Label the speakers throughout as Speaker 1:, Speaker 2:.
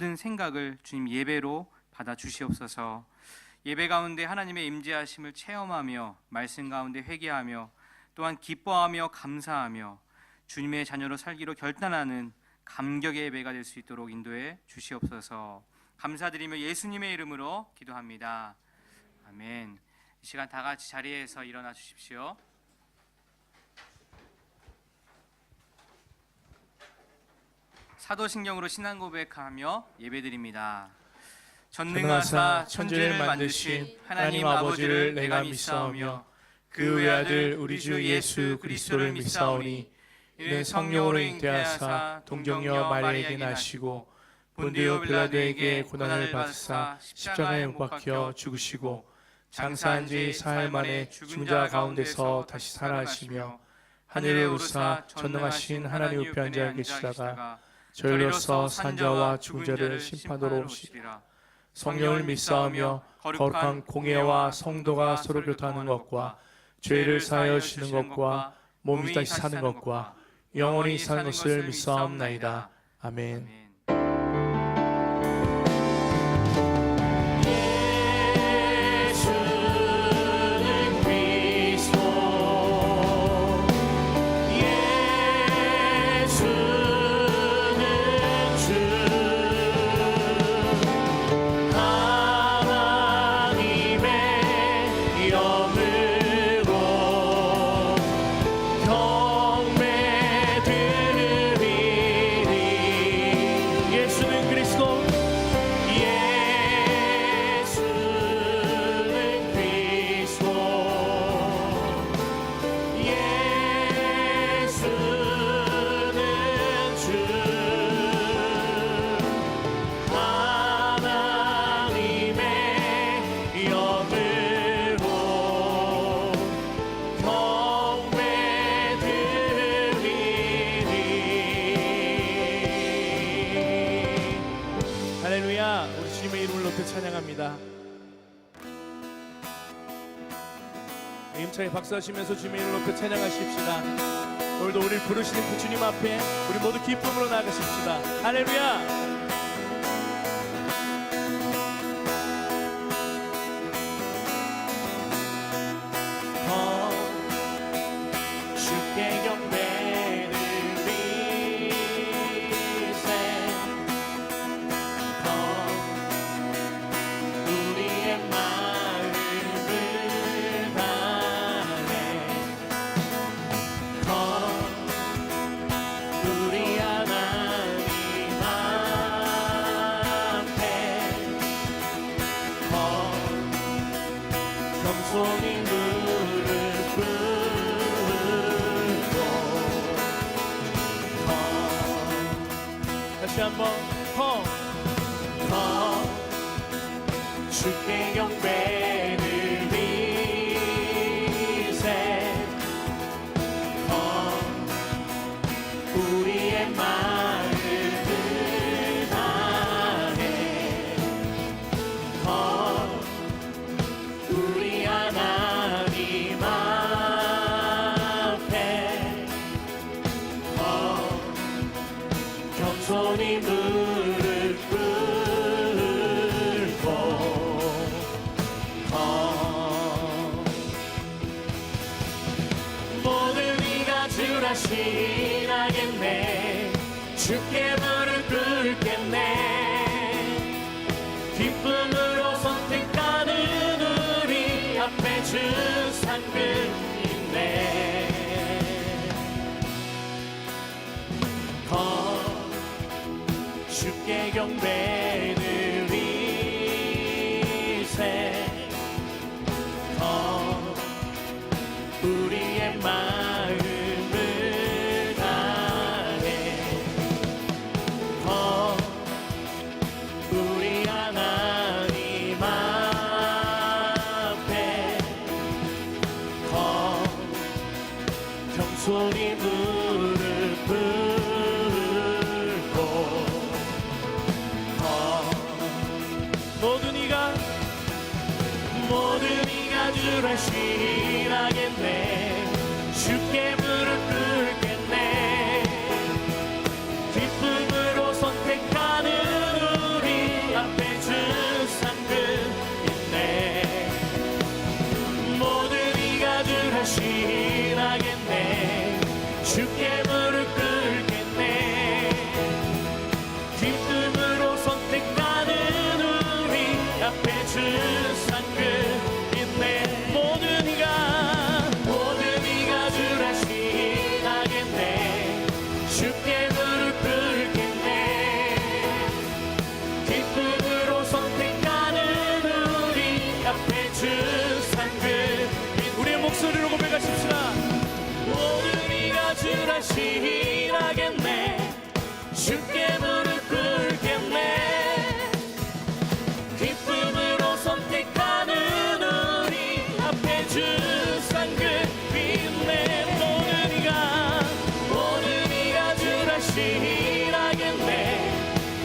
Speaker 1: 모든 생각을 주님 예배로 받아 주시옵소서. 예배 가운데 하나님의 임재하심을 체험하며 말씀 가운데 회개하며 또한 기뻐하며 감사하며 주님의 자녀로 살기로 결단하는 감격의 예배가 될 수 있도록 인도해 주시옵소서. 감사드리며 예수님의 이름으로 기도합니다. 아멘. 이 시간 다 같이 자리에서 일어나 주십시오. 사도신경으로 신앙 고백하며 예배드립니다. 전능하사 천지를 만드신 하나님 아버지를 내가 믿사오며 그 외아들 우리 주 예수 그리스도를 믿사오니 이는 성령으로 잉태하사 동정녀 마리아에게 나시고 본디오 빌라도에게 고난을 받으사 십자가에 못 박혀 죽으시고 장사한 지 사흘 만에 죽은 자 가운데서 다시 살아나시며 하늘에 오르사 전능하신 하나님 우편 앉아 계시다가 저희로서 산자와 죽은 자를 심판하러 오시리라. 성령을 믿사오며 거룩한 공예와 성도가 서로 교통하는 것과 죄를 사하여 주시는 것과 몸이 다시 사는 것과 영원히 사는 것을 믿사옵나이다. 아멘.
Speaker 2: 할렐루야. 우리 주님의 이름을 높여 찬양합니다. 힘차게 박수하시면서 주님의 이름을 높여 찬양하십시다. 오늘도 우리를 부르시는 그 주님 앞에 우리 모두 기쁨으로 나가십시다. 할렐루야. 주께 경배를 비세 우리의 마음을 다해 우리 하나님 앞에 겸손히 무릎 다시 한번 주께 경배를 비세 우리의 마음을 다해 우리 하나님 앞에 겸손히 무릎 꿇고 모든 이가 주라 신하겠네. 주께 무릎 꿇겠네. 기쁨으로 선택하는 우리 앞에 주 상급 있네. 주께 경배를 위세 우리의 마음을 다해 우리 하나님 앞에 겸손히 무릎 꿇고 모든 이가 주를 신하겠네. 주께 무릎 꿇겠네. 기쁨으로 선택하는 주 상급 있네. 모든 이가 주라 시인하겠네. 주께 무릎 꿇겠네. 기쁨으로 선택하는 우리 앞에 주 상급. 우리의 목소리로 고백하십시다. 모든 이가 주라 시인하겠네. 주께 무릎 꿇겠네. 기쁨으로 선택하는 우리 앞에 주 상급 있네. 모든 이가 주라 시인하겠네.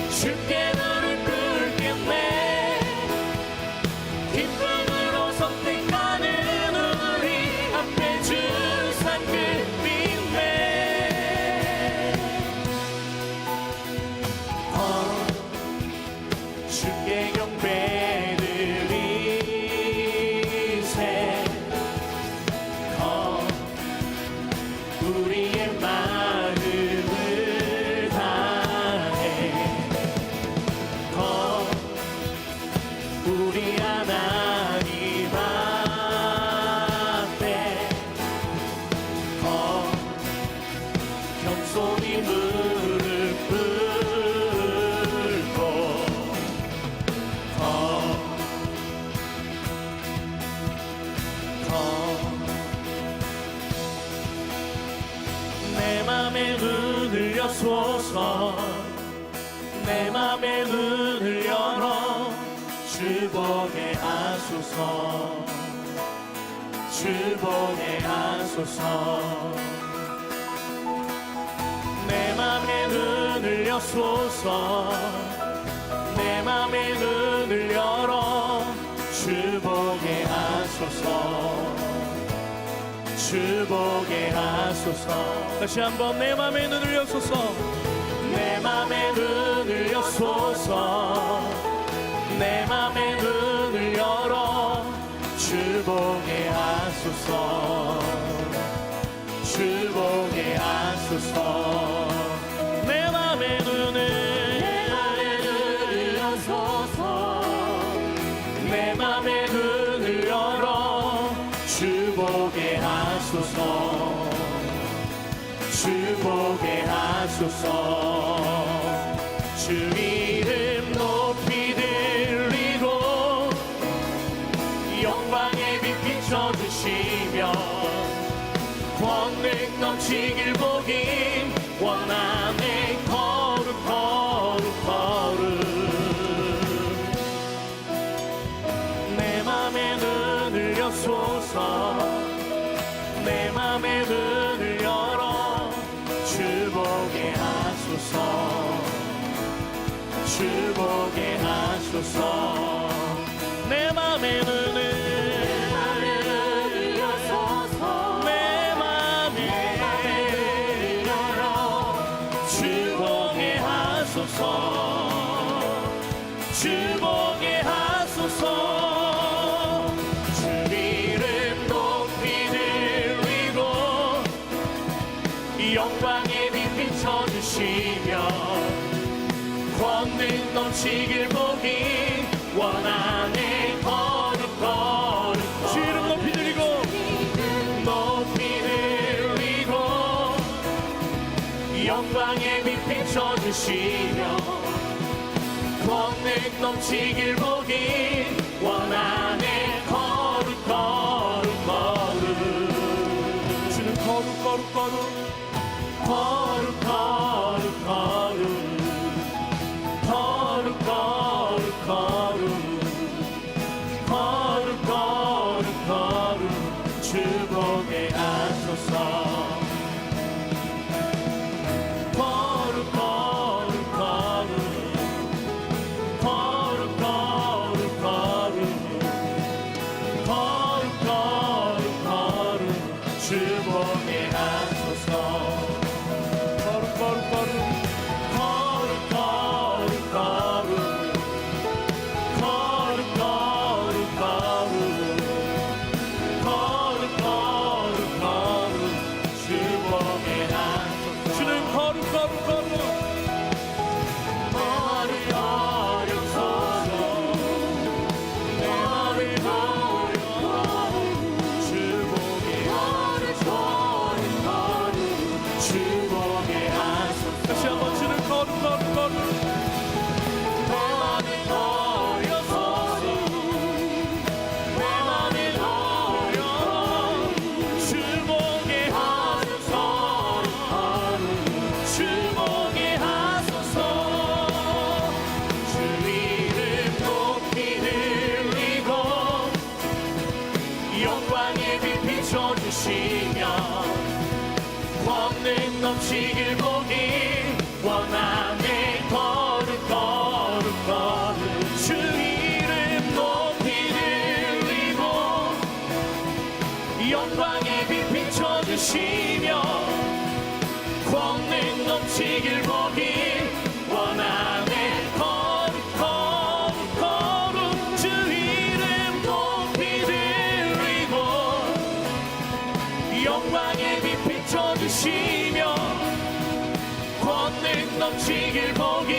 Speaker 2: 주께 무릎 꿇겠네. 기쁨으로 선택하는 우리 앞에 주 상급 있네. 주께 경배드리세. 우리의 마음을 다해 우리 하나님 앞에 겸손히 무릎 꿇고 내 맘의 문을 여소서. 내 맘의 문을 열어 주 보게 하소서. 주 보게 하소서. 내 맘의 문을 여소서. 내 맘의 문을 열어 주 보게 하소서. 주 보게 하소서. 다시 한번 내 맘의 눈을 여소서. 내 맘의 눈을 여소서. 내 맘의 눈을 열어 주 보게 하소서. 주 보게 하소서. 내 맘의 눈을 여소서. 내 맘의 눈을 열어 주 보게 하소서. 주 보게 하소서. 주 이름 높이 들리고 영광의 빛 비춰주시며 권능 넘치길 보긴 원하네. 거룩 거룩 거룩. 내 맘의 눈을 여소서. 내 맘의 눈을 열어 주 보게 하소서. 주 보게 하소서. 내 맘의 눈을 여소서. 내 맘의 눈을 열어 주 보게 하소서. 주 보게 하소서. 주 이름 높이 들리고 영광의 빛 비춰주시며 권능 넘치길 보긴 원하네. 거룩 거룩 주 이름 높이 들리고 높이 들리고 영광의 빛 비춰주시며 권능 넘치길 보긴 원하네. 거룩 거룩 거룩. 주는 거룩 거룩 거룩 거룩 거룩 거룩 거룩 거룩 거룩 거룩 거룩 주 보게 하소서. 거룩 거룩 거룩 거룩 거룩 거룩 거룩 거룩 거룩 주 보게 하소서. 거룩 거룩 거룩 거룩 거룩 거룩 넘치길 보기 원하네. 거룩 거룩 거룩 주 이름 높이 들리고 영광의 빛 비춰주시며 권능 넘치길 보기 원하네. 거룩 거룩 거룩 주 이름 높이 들리고 영광의 빛 비춰주시며 권능 넘치길 보기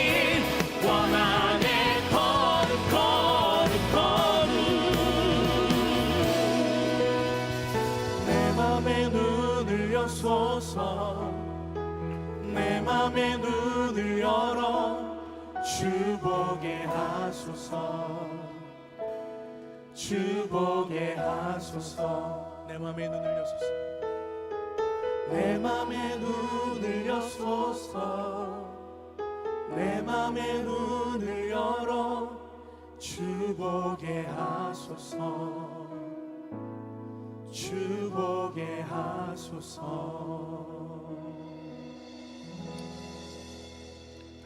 Speaker 2: 원하네. 거룩 거룩 거룩 내 맘의 눈을 여소서. 내 맘의 눈을 열어 주 보게 하소서. 주 보게 하소서. 내 맘의 눈을 여소서. 내 맘의 눈을 여소서. 내 맘의 눈을 열어 주 보게 하소서. 주 보게 하소서.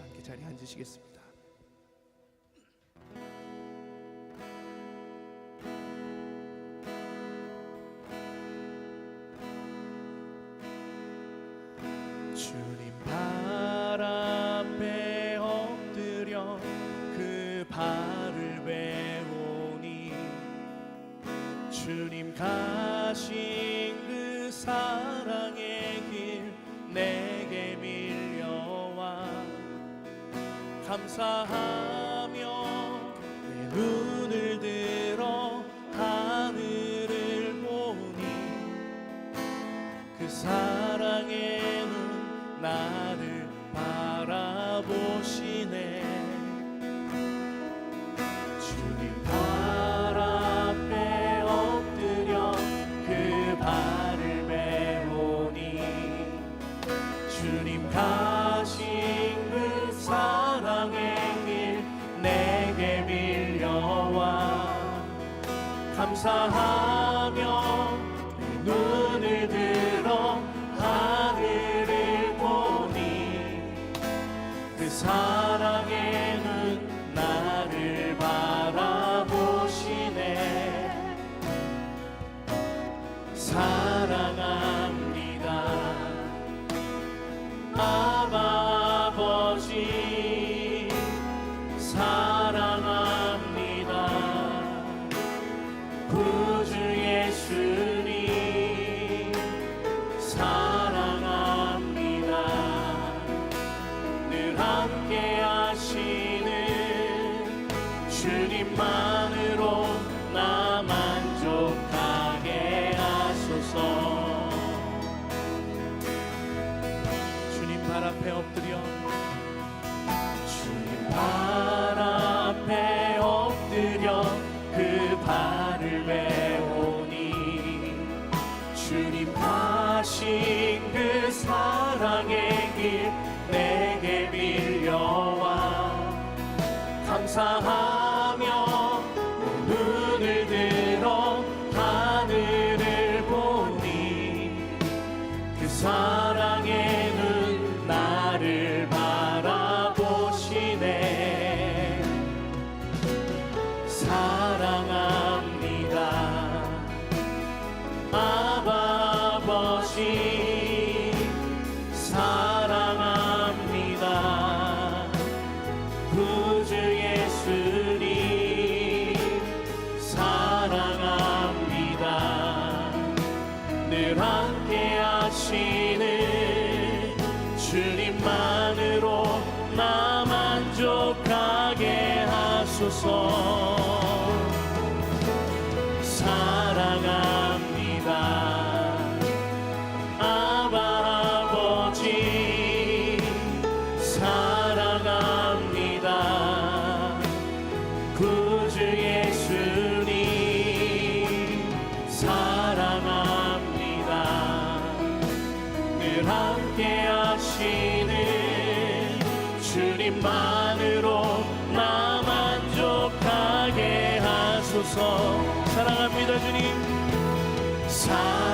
Speaker 2: 함께 자리에 앉으시겠습니다. 주님 발 앞에 엎드려 그 발을 배우니 주님 가신 그 사랑의 길 내게 밀려와 감사하며 내 눈을 들어 하늘을 보니 그 사랑의 눈 나를 바라보시네. 주님 발 앞에 엎드려 그 발을 배우니 주님 가신 그 사랑의 길 내게 밀려와 감사하며 내 눈을 들어 하늘을 보니 그 사랑의 눈 나를 바라보시네. 사랑합니다 아바 아버지. 사랑합니다 구주 예수님. 사랑합니다 늘 함께 하시는 주님만으로 나 만족하게 하소서. 주님 발 앞에 엎드려 주님 발 앞에 엎드려 그 발을 배우니 주님 가신 그 사랑의 길 내게 밀려와 감사하며 눈을 들어 하늘을 보니 그 사랑의 눈 나를 바라보시네. 사랑합니다 아바 아버지. 사랑합니다 구주 예수님. 사랑합니다 늘 함께 하시는 주님만으로 나 만족하게 하소서. 사랑합니다 아바 아버지. 사랑합니다 구주 예수님. 사랑합니다 늘 함께 하시는 주님만으로 나 만족하게 하소서. 사랑합니다 주님. 사랑합니다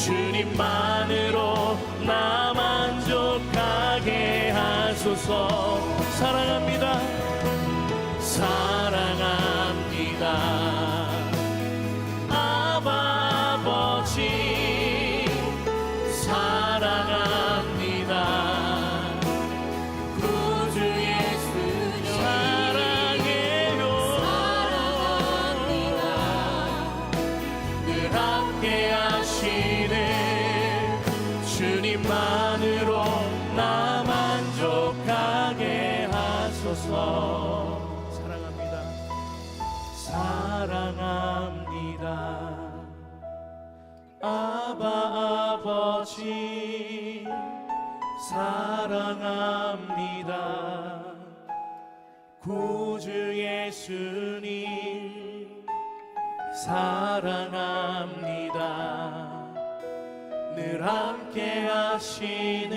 Speaker 2: 주님만으로 나 만족하게 하소서. 사랑합니다. 사랑합니다. 아바 아버지 사랑합니다. 구주 예수님 사랑해요. 늘 함께 하시는 주님만으로 나 만족하게 하소서. 사랑합니다. 사랑합니다. 아바 아버지 사랑합니다. 구주 예수님 사랑합니다. 늘 함께 하시는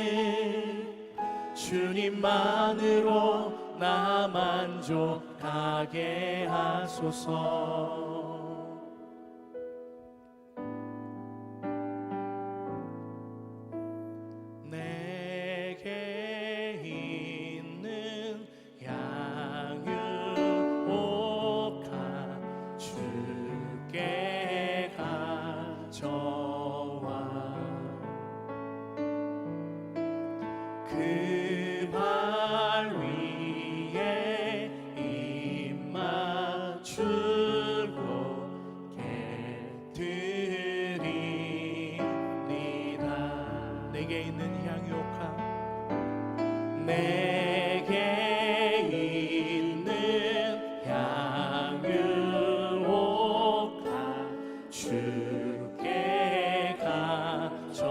Speaker 2: 주님만으로 나 만족하게 하소서. 내게 있는 양육옥한 주께 가져와 그 발 위에 입 맞추고 깨드리리다. 내게 있는 향유옥한 내게 있는 향유옥한 주께 가져와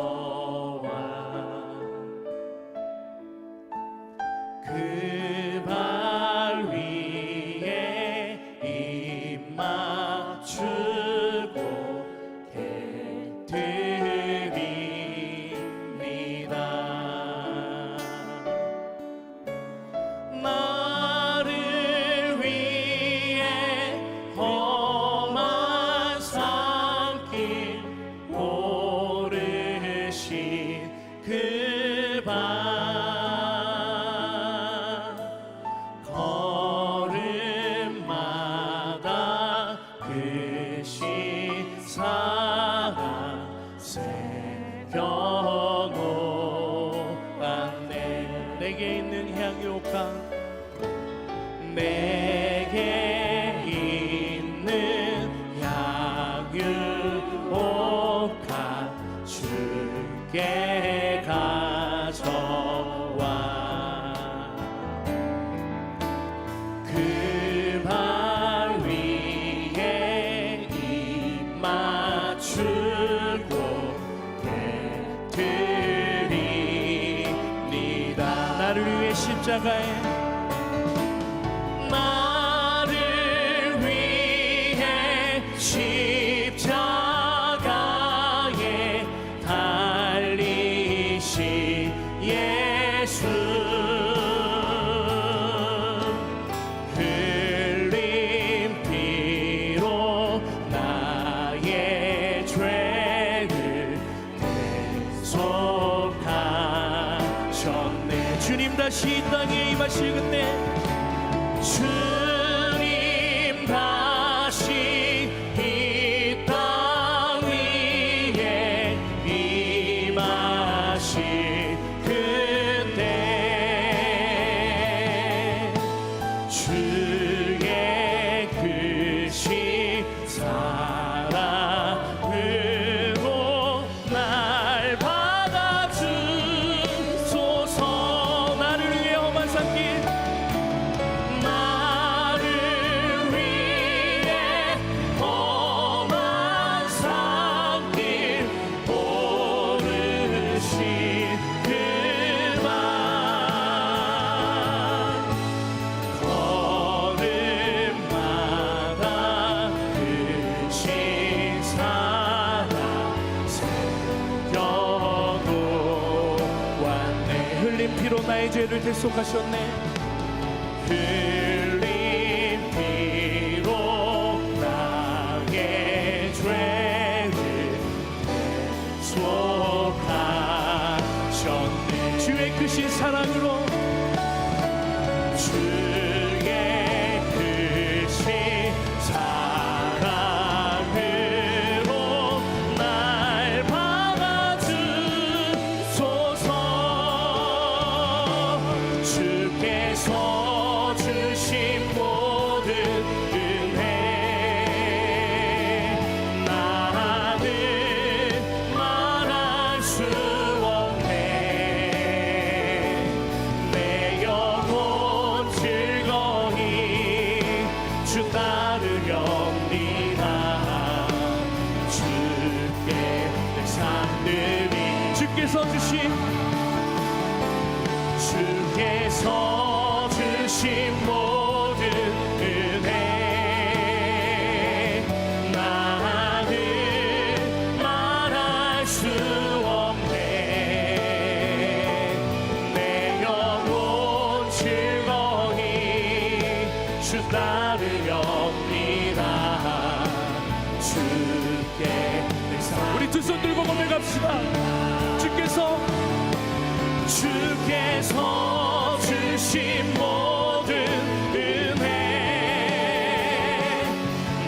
Speaker 2: 그 발 위에 입 맞추고 깨드립니다. 나를 위해 험한 산길 오르신 그 발 걸음마다 그 시사가 새겨놓았네. 내게 있는 향유옥한 내게 있는 향유옥한 주께 가져와 그 발 위에 입 맞추고 깨드립니다. 나를 위해 십자가에 나를 위해 십자가에 달리신 예수 흘린 피로 나의 죄를 대속하셨네. 주님 다시 이 땅에 임하실 그때 주님 다시 이 땅 위에 임하실 그때 주의 크신 사랑으로 날 받아주소서. 나를 위해 험한 산길 나를 위해 험한 산길 오르신 그 발 걸음마다 그 신사랑 새겨놓았네. 흘린 피로 나의 죄를 대속하셨네. 흘린 피로 나의 죄를 대속하셨네. 크신 사랑으로 주의 크신 사랑으로 날 박아주소서. 주께서 주신 모든 은혜 나는 말할 수 없네. 내 영혼 즐거이 주 따르렵니다. 주께 내 삶들이 주께서 주신 모든 은혜 나는 말할 수 없네. 내 영혼 즐거이 주 따르렵니다. 주께 내 삶 우리 두 손 들고 고백합시다. 주께서 주신 모든 은혜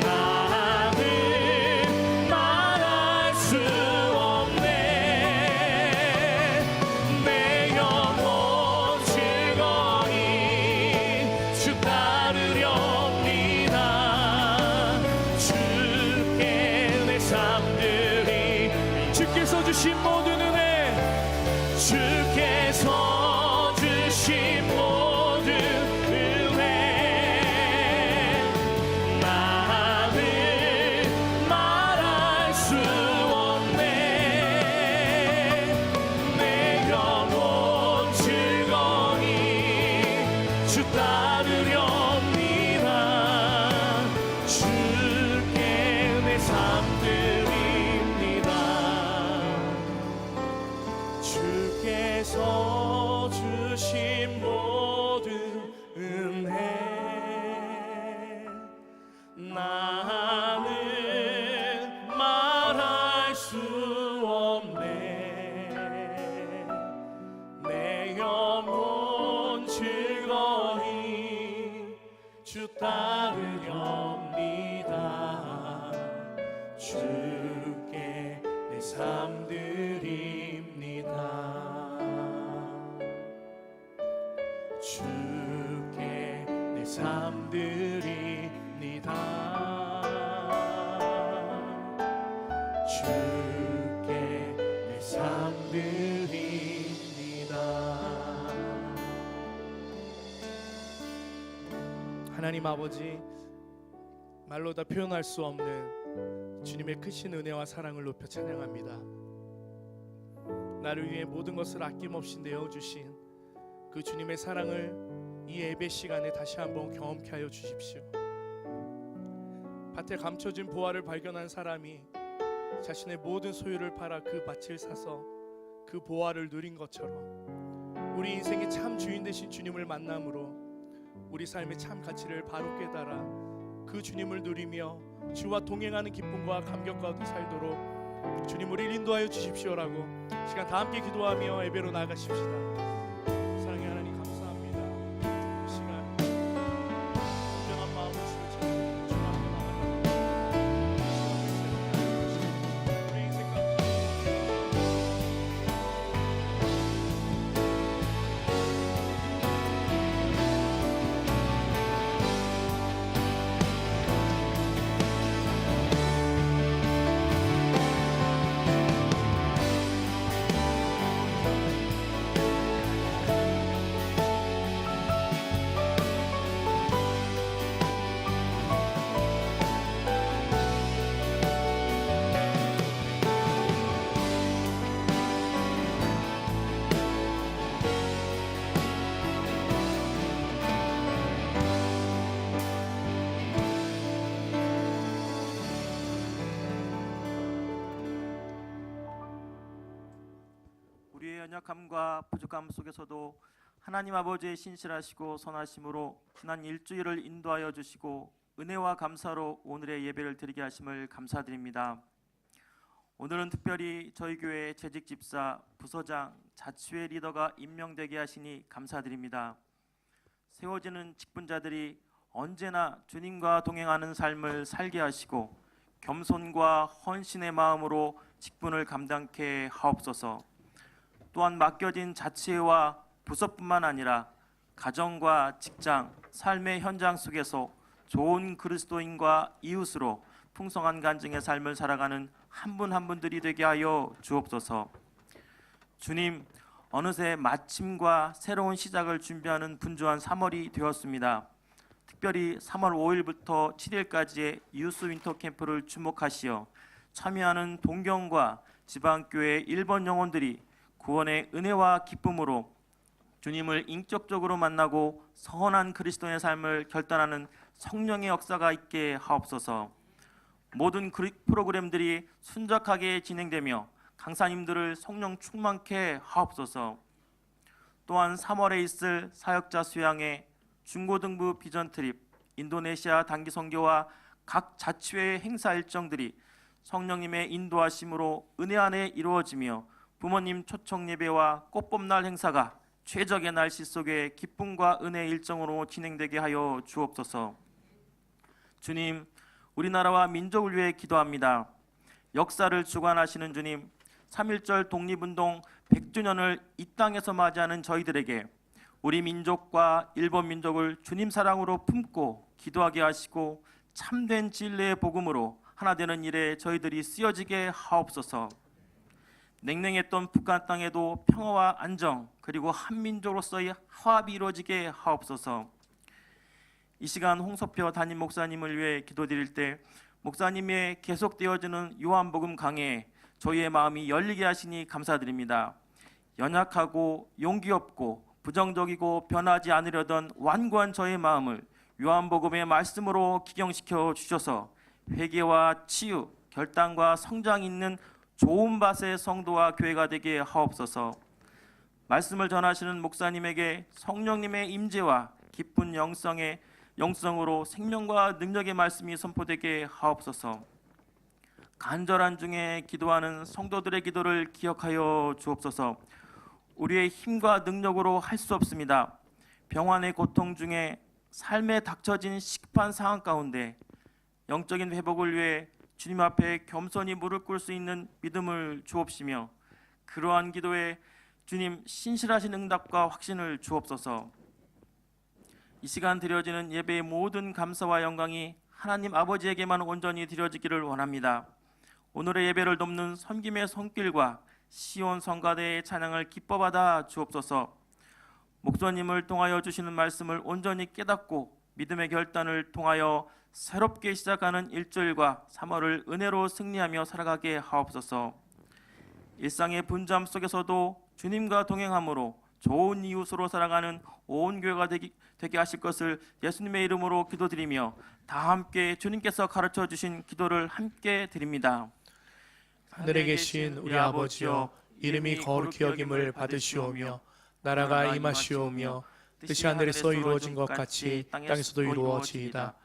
Speaker 2: 나는 말할 수 없네. 내 영혼 즐거이 주 따르렵니다. 주께 내 삶들이 주께서 주신 모든 은혜 주께서 주신 모든 은혜 나는 말할 수 없네. 내 영혼 즐거이 주 따르렵니다. 주께 내 삶 드립니다. 주께서 주신 모든 은혜 나는 말할 수 없네. 내 영혼 즐거이 주 따르렵니다. 주께 내 삶 드립니다. 주께 내 삶 드립니다. 주께 내 삶 드립니다. 하나님 아버지, 말로 다 표현할 수 없는 주님의 크신 은혜와 사랑을 높여 찬양합니다. 나를 위해 모든 것을 아낌없이 내어주신 그 주님의 사랑을 이 예배 시간에 다시 한번 경험케 하여 주십시오. 밭에 감춰진 보화를 발견한 사람이 자신의 모든 소유를 팔아 그 밭을 사서 그 보화를 누린 것처럼 우리 인생의 참 주인 되신 주님을 만남으로 우리 삶의 참 가치를 바로 깨달아 그 주님을 누리며 주와 동행하는 기쁨과 감격 가운데 살도록 주님 우리를 인도하여 주십시오라고 시간 다 함께 기도하며 예배로 나아가십시다. 사랑의 하나님 감사합니다. 이 시간 온전한 마음으로 주를 찾는 주 앞에 나아가는 우리 인생 가운데
Speaker 3: 우리의 연약함과 부족함 속에서도 하나님 아버지의 신실하시고 선하심으로 지난 일주일을 인도하여 주시고 은혜와 감사로 오늘의 예배를 드리게 하심을 감사드립니다. 오늘은 특별히 저희 교회 재직 집사, 부서장, 자치회 리더가 임명되게 하시니 감사드립니다. 세워지는 직분자들이 언제나 주님과 동행하는 삶을 살게 하시고 겸손과 헌신의 마음으로 직분을 감당케 하옵소서. 또한 맡겨진 자치회와 부서뿐만 아니라 가정과 직장, 삶의 현장 속에서 좋은 그리스도인과 이웃으로 풍성한 간증의 삶을 살아가는 한 분 한 분들이 되게 하여 주옵소서. 주님, 어느새 마침과 새로운 시작을 준비하는 분주한 3월이 되었습니다. 특별히 3월 5일부터 7일까지의 유스 윈터 캠프를 주목하시어 참여하는 동경과 지방교회 1번 영혼들이 구원의 은혜와 기쁨으로 주님을 인격적으로 만나고 선한 그리스도의 삶을 결단하는 성령의 역사가 있게 하옵소서. 모든 프로그램들이 순적하게 진행되며 강사님들을 성령 충만케 하옵소서. 또한 3월에 있을 사역자 수양회, 중고등부 비전 트립, 인도네시아 단기 선교와 각 자치회의 행사 일정들이 성령님의 인도하심으로 은혜 안에 이루어지며 부모님 초청 예배와 꽃봄날 행사가 최적의 날씨 속에 기쁨과 은혜의 일정으로 진행되게 하여 주옵소서. 주님, 우리나라와 민족을 위해 기도합니다. 역사를 주관하시는 주님, 3.1절 독립운동 100주년을 이 땅에서 맞이하는 저희들에게 우리 민족과 일본 민족을 주님 사랑으로 품고 기도하게 하시고 참된 진리의 복음으로 하나 되는 일에 저희들이 쓰여지게 하옵소서. 냉랭했던 북한 땅에도 평화와 안정 그리고 한민족으로서의 화합이 이루어지게 하옵소서. 이 시간 홍석표 담임 목사님을 위해 기도드릴 때 목사님의 계속되어지는 요한복음 강해에 저희의 마음이 열리게 하시니 감사드립니다. 연약하고 용기 없고 부정적이고 변하지 않으려던 완고한 저의 마음을 요한복음의 말씀으로 기경시켜 주셔서 회개와 치유, 결단과 성장이 있는 좋은 밭의 성도와 교회가 되게 하옵소서. 말씀을 전하시는 목사님에게 성령님의 임재와 깊은 영성으로 생명과 능력의 말씀이 선포되게 하옵소서. 간절한 중에 기도하는 성도들의 기도를 기억하여 주옵소서. 우리의 힘과 능력으로 할 수 없습니다. 병환의 고통 중에 삶에 닥쳐진 시급한 상황 가운데 영적인 회복을 위해 주님 앞에 겸손히 무릎 꿇을 수 있는 믿음을 주옵시며 그러한 기도에 주님 신실하신 응답과 확신을 주옵소서. 이 시간 드려지는 예배의 모든 감사와 영광이 하나님 아버지에게만 온전히 드려지기를 원합니다. 오늘의 예배를 돕는 섬김의 손길과 시온 성가대의 찬양을 기뻐받아 주옵소서. 목사님을 통하여 주시는 말씀을 온전히 깨닫고 믿음의 결단을 통하여 새롭게 시작하는 일주일과 3월을 은혜로 승리하며 살아가게 하옵소서. 일상의 분주함 속에서도 주님과 동행함으로 좋은 이웃으로 살아가는 온 교회가 되게 하실 것을 예수님의 이름으로 기도드리며 다 함께 주님께서 가르쳐 주신 기도를 함께 드립니다.
Speaker 2: 하늘에 계신 우리 아버지여, 이름이 거룩히 여김을 받으시오며 나라가 임하시오며 뜻이 하늘에서 이루어진 것 같이 땅에서도 이루어지이다.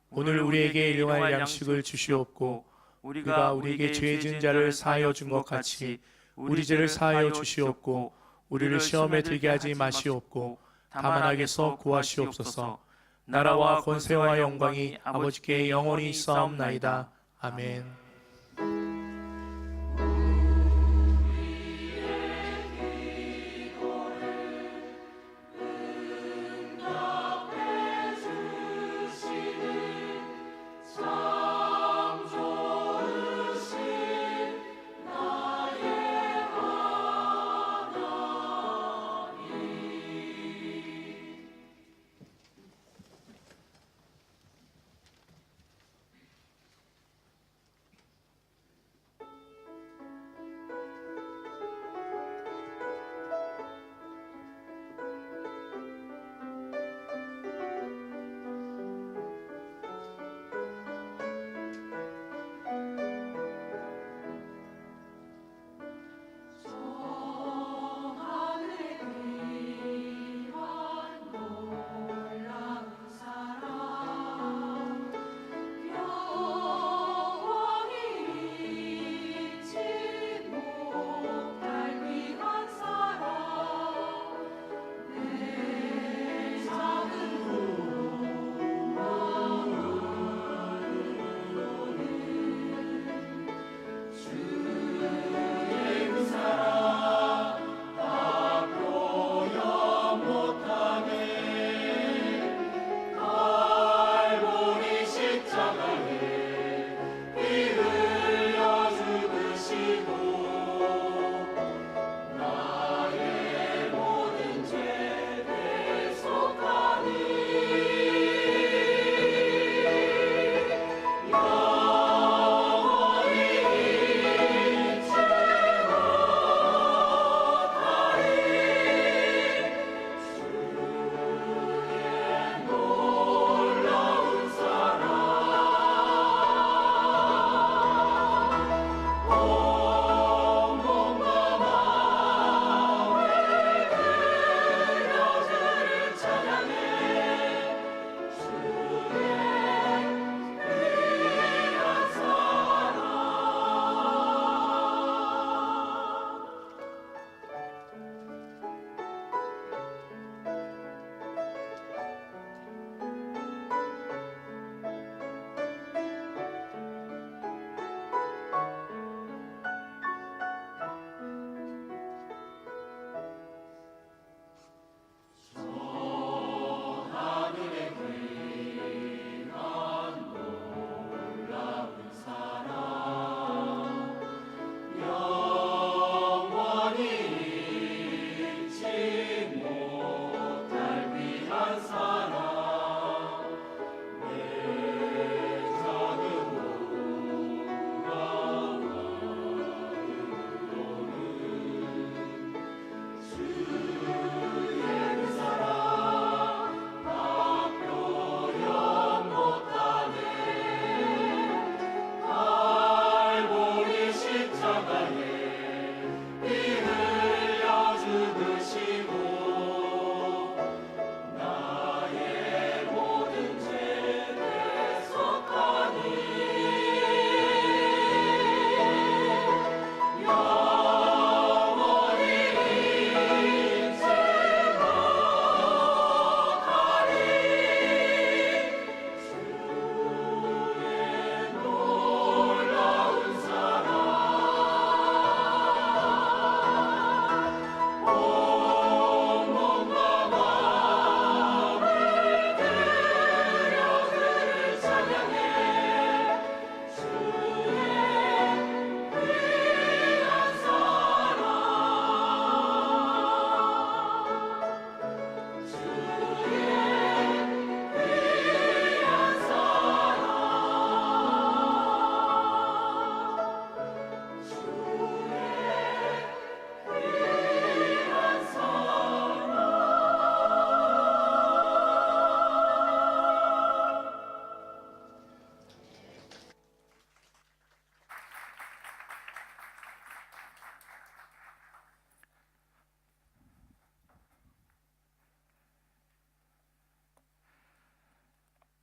Speaker 2: 오늘 우리에게 일용할 양식을 주시옵고 우리가 우리에게 죄 지은 자를 사하여 준 것 같이 우리 죄를 사하여 주시옵고 우리를 시험에 들게 하지 마시옵고 다만 악에서 구하시옵소서. 나라와 권세와 영광이 아버지께 영원히 있사옵나이다. 아멘.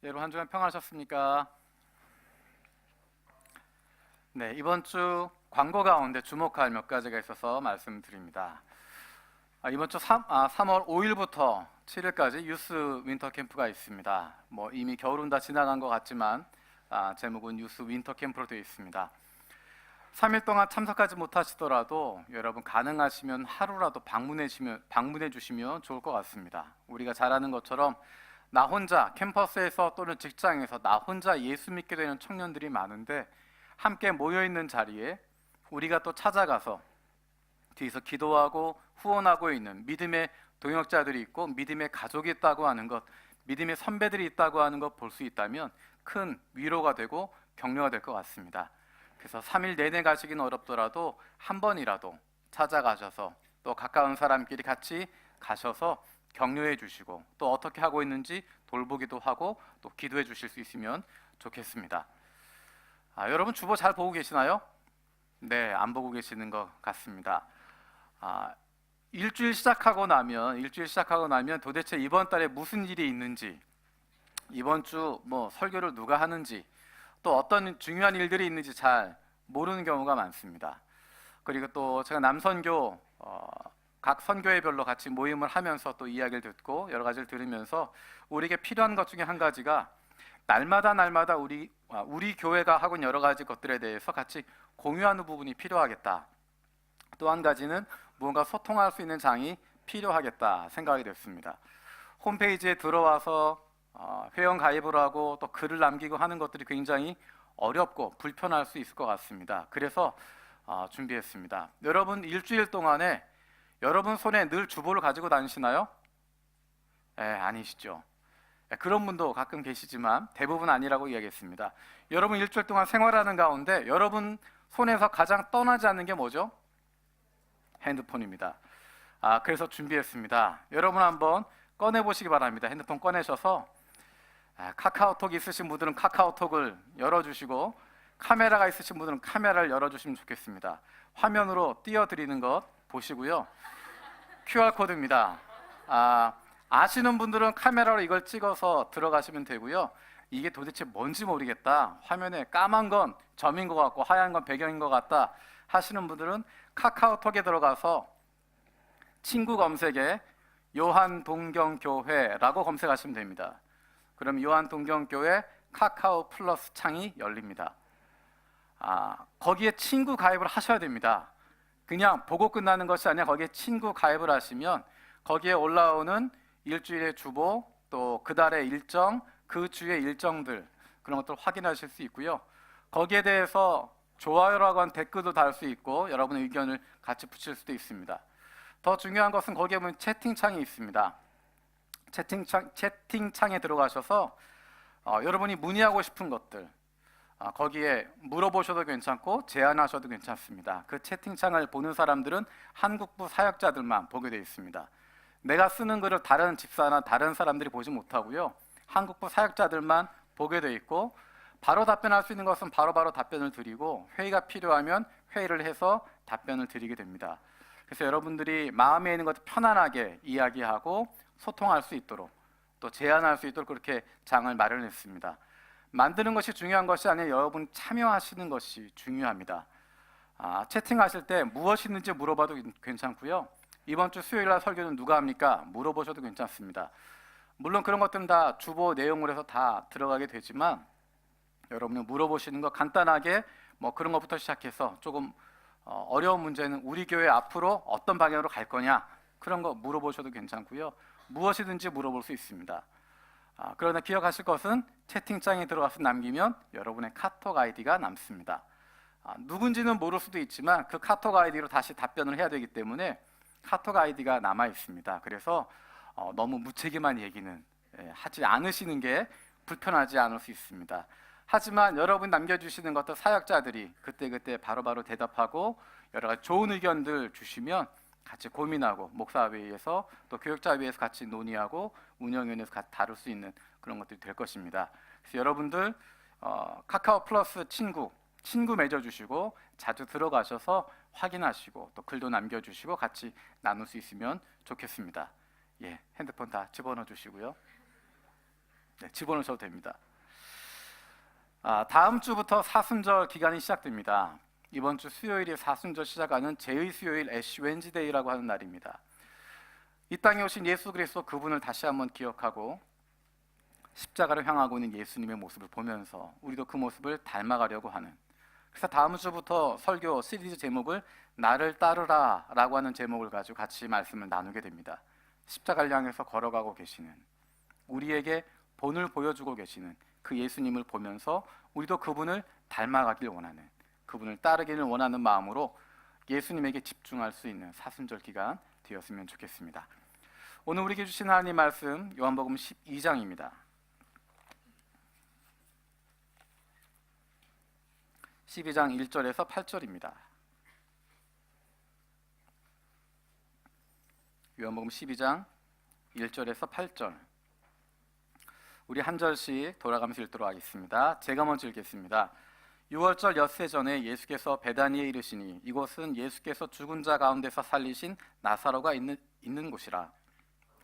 Speaker 4: 여러분 한 주간 평안하셨습니까? 네, 이번 주 광고 가운데 주목할 몇 가지가 있어서 말씀드립니다. 이번 주 3월 5일부터 7일까지 유스 윈터 캠프가 있습니다. 뭐 이미 겨울은 다 지나간 것 같지만 제목은 유스 윈터 캠프로 되어 있습니다. 3일 동안 참석하지 못하시더라도 여러분 가능하시면 하루라도 방문해 주시면 좋을 것 같습니다. 우리가 잘 아는 것처럼 나 혼자 캠퍼스에서 또는 직장에서 나 혼자 예수 믿게 되는 청년들이 많은데 함께 모여 있는 자리에 우리가 또 찾아가서 뒤에서 기도하고 후원하고 있는 믿음의 동역자들이 있고 믿음의 가족이 있다고 하는 것, 믿음의 선배들이 있다고 하는 것 볼 수 있다면 큰 위로가 되고 격려가 될 것 같습니다. 그래서 3일 내내 가시기는 어렵더라도 한 번이라도 찾아가셔서 또 가까운 사람끼리 같이 가셔서 격려해 주시고 또 어떻게 하고 있는지 돌보기도 하고 또 기도해 주실 수 있으면 좋겠습니다. 여러분 주보 잘 보고 계시나요? 네, 안 보고 계시는 것 같습니다. 일주일 시작하고 나면 도대체 이번 달에 무슨 일이 있는지, 이번 주 뭐 설교를 누가 하는지, 또 어떤 중요한 일들이 있는지 잘 모르는 경우가 많습니다. 그리고 또 제가 남선교 각 선교회별로 같이 모임을 하면서 또 이야기를 듣고 여러 가지를 들으면서 우리에게 필요한 것 중에 한 가지가 날마다 우리 교회가 하고 있는 여러 가지 것들에 대해서 같이 공유하는 부분이 필요하겠다. 또 한 가지는 무언가 소통할 수 있는 장이 필요하겠다 생각이 됐습니다. 홈페이지에 들어와서 회원 가입을 하고 또 글을 남기고 하는 것들이 굉장히 어렵고 불편할 수 있을 것 같습니다. 그래서 준비했습니다. 여러분 일주일 동안에 여러분 손에 늘 주보를 가지고 다니시나요? 아니시죠. 그런 분도 가끔 계시지만 대부분 아니라고 이야기했습니다. 여러분 일주일 동안 생활하는 가운데 여러분 손에서 가장 떠나지 않는 게 뭐죠? 핸드폰입니다. 그래서 준비했습니다. 여러분 한번 꺼내보시기 바랍니다. 핸드폰 꺼내셔서 카카오톡 있으신 분들은 카카오톡을 열어주시고 카메라가 있으신 분들은 카메라를 열어주시면 좋겠습니다. 화면으로 띄워드리는 것 보시고요. QR코드입니다. 아시는 분들은 카메라로 이걸 찍어서 들어가시면 되고요. 이게 도대체 뭔지 모르겠다, 화면에 까만 건 점인 것 같고 하얀 건 배경인 것 같다 하시는 분들은 카카오톡에 들어가서 친구 검색에 요한동경교회라고 검색하시면 됩니다. 그럼 요한동경교회 카카오 플러스 창이 열립니다. 거기에 친구 가입을 하셔야 됩니다. 그냥 보고 끝나는 것이 아니라 거기에 친구 가입을 하시면 거기에 올라오는 일주일의 주보, 또 그달의 일정, 그 주의 일정들, 그런 것들을 확인하실 수 있고요. 거기에 대해서 좋아요라고 한 댓글도 달 수 있고 여러분의 의견을 같이 붙일 수도 있습니다. 더 중요한 것은 거기에 보면 채팅창이 있습니다. 채팅창에 들어가셔서 여러분이 문의하고 싶은 것들 거기에 물어보셔도 괜찮고 제안하셔도 괜찮습니다. 그 채팅창을 보는 사람들은 한국부 사역자들만 보게 되어 있습니다. 내가 쓰는 글을 다른 집사나 다른 사람들이 보지 못하고요. 한국부 사역자들만 보게 되어 있고 바로 답변할 수 있는 것은 바로바로 답변을 드리고 회의가 필요하면 회의를 해서 답변을 드리게 됩니다. 그래서 여러분들이 마음에 있는 것을 편안하게 이야기하고 소통할 수 있도록 또 제안할 수 있도록 그렇게 장을 마련했습니다. 만드는 것이 중요한 것이 아니라 여러분 참여하시는 것이 중요합니다. 채팅하실 때 무엇이 있는지 물어봐도 괜찮고요. 이번 주 수요일 날 설교는 누가 합니까? 물어보셔도 괜찮습니다. 물론 그런 것들은 다 주보 내용으로 해서 다 들어가게 되지만 여러분이 물어보시는 거 간단하게 뭐 그런 것부터 시작해서 조금 어려운 문제는 우리 교회 앞으로 어떤 방향으로 갈 거냐 그런 거 물어보셔도 괜찮고요. 무엇이든지 물어볼 수 있습니다. 그러나 기억하실 것은 채팅창에 들어가서 남기면 여러분의 카톡 아이디가 남습니다. 누군지는 모를 수도 있지만 그 카톡 아이디로 다시 답변을 해야 되기 때문에 카톡 아이디가 남아 있습니다. 그래서 너무 무책임한 얘기는 하지 않으시는 게 불편하지 않을 수 있습니다. 하지만 여러분 남겨주시는 것도 사역자들이 그때그때 바로바로 대답하고 여러 가지 좋은 의견들 주시면 같이 고민하고 목사회의에서 또 교역자회의에서 같이 논의하고 운영위원회에서 같이 다룰 수 있는 그런 것들이 될 것입니다. 그래서 여러분들 카카오 플러스 친구 맺어주시고 자주 들어가셔서 확인하시고 또 글도 남겨주시고 같이 나눌 수 있으면 좋겠습니다. 핸드폰 다 집어넣어 주시고요. 네, 집어넣으셔도 됩니다. 다음 주부터 사순절 기간이 시작됩니다. 이번 주 수요일이 사순절 시작하는 제2 수요일 애쉬 웬즈데이라고 하는 날입니다. 이 땅에 오신 예수 그리스도 그분을 다시 한번 기억하고 십자가를 향하고 있는 예수님의 모습을 보면서 우리도 그 모습을 닮아가려고 하는, 그래서 다음 주부터 설교 시리즈 제목을 나를 따르라 라고 하는 제목을 가지고 같이 말씀을 나누게 됩니다. 십자가를 향해서 걸어가고 계시는, 우리에게 본을 보여주고 계시는 그 예수님을 보면서 우리도 그분을 닮아가길 원하는, 그분을 따르기를 원하는 마음으로 예수님에게 집중할 수 있는 사순절 기간 되었으면 좋겠습니다. 오늘 우리에게 주신 하나님 말씀 요한복음 12장입니다. 12장 1절에서 8절입니다. 요한복음 12장 1절에서 8절. 우리 한 절씩 돌아가면서 읽도록 하겠습니다. 제가 먼저 읽겠습니다. 6월절 엿새 전에 예수께서 베다니에 이르시니 이곳은 예수께서 죽은 자 가운데서 살리신 나사로가 있는 곳이라.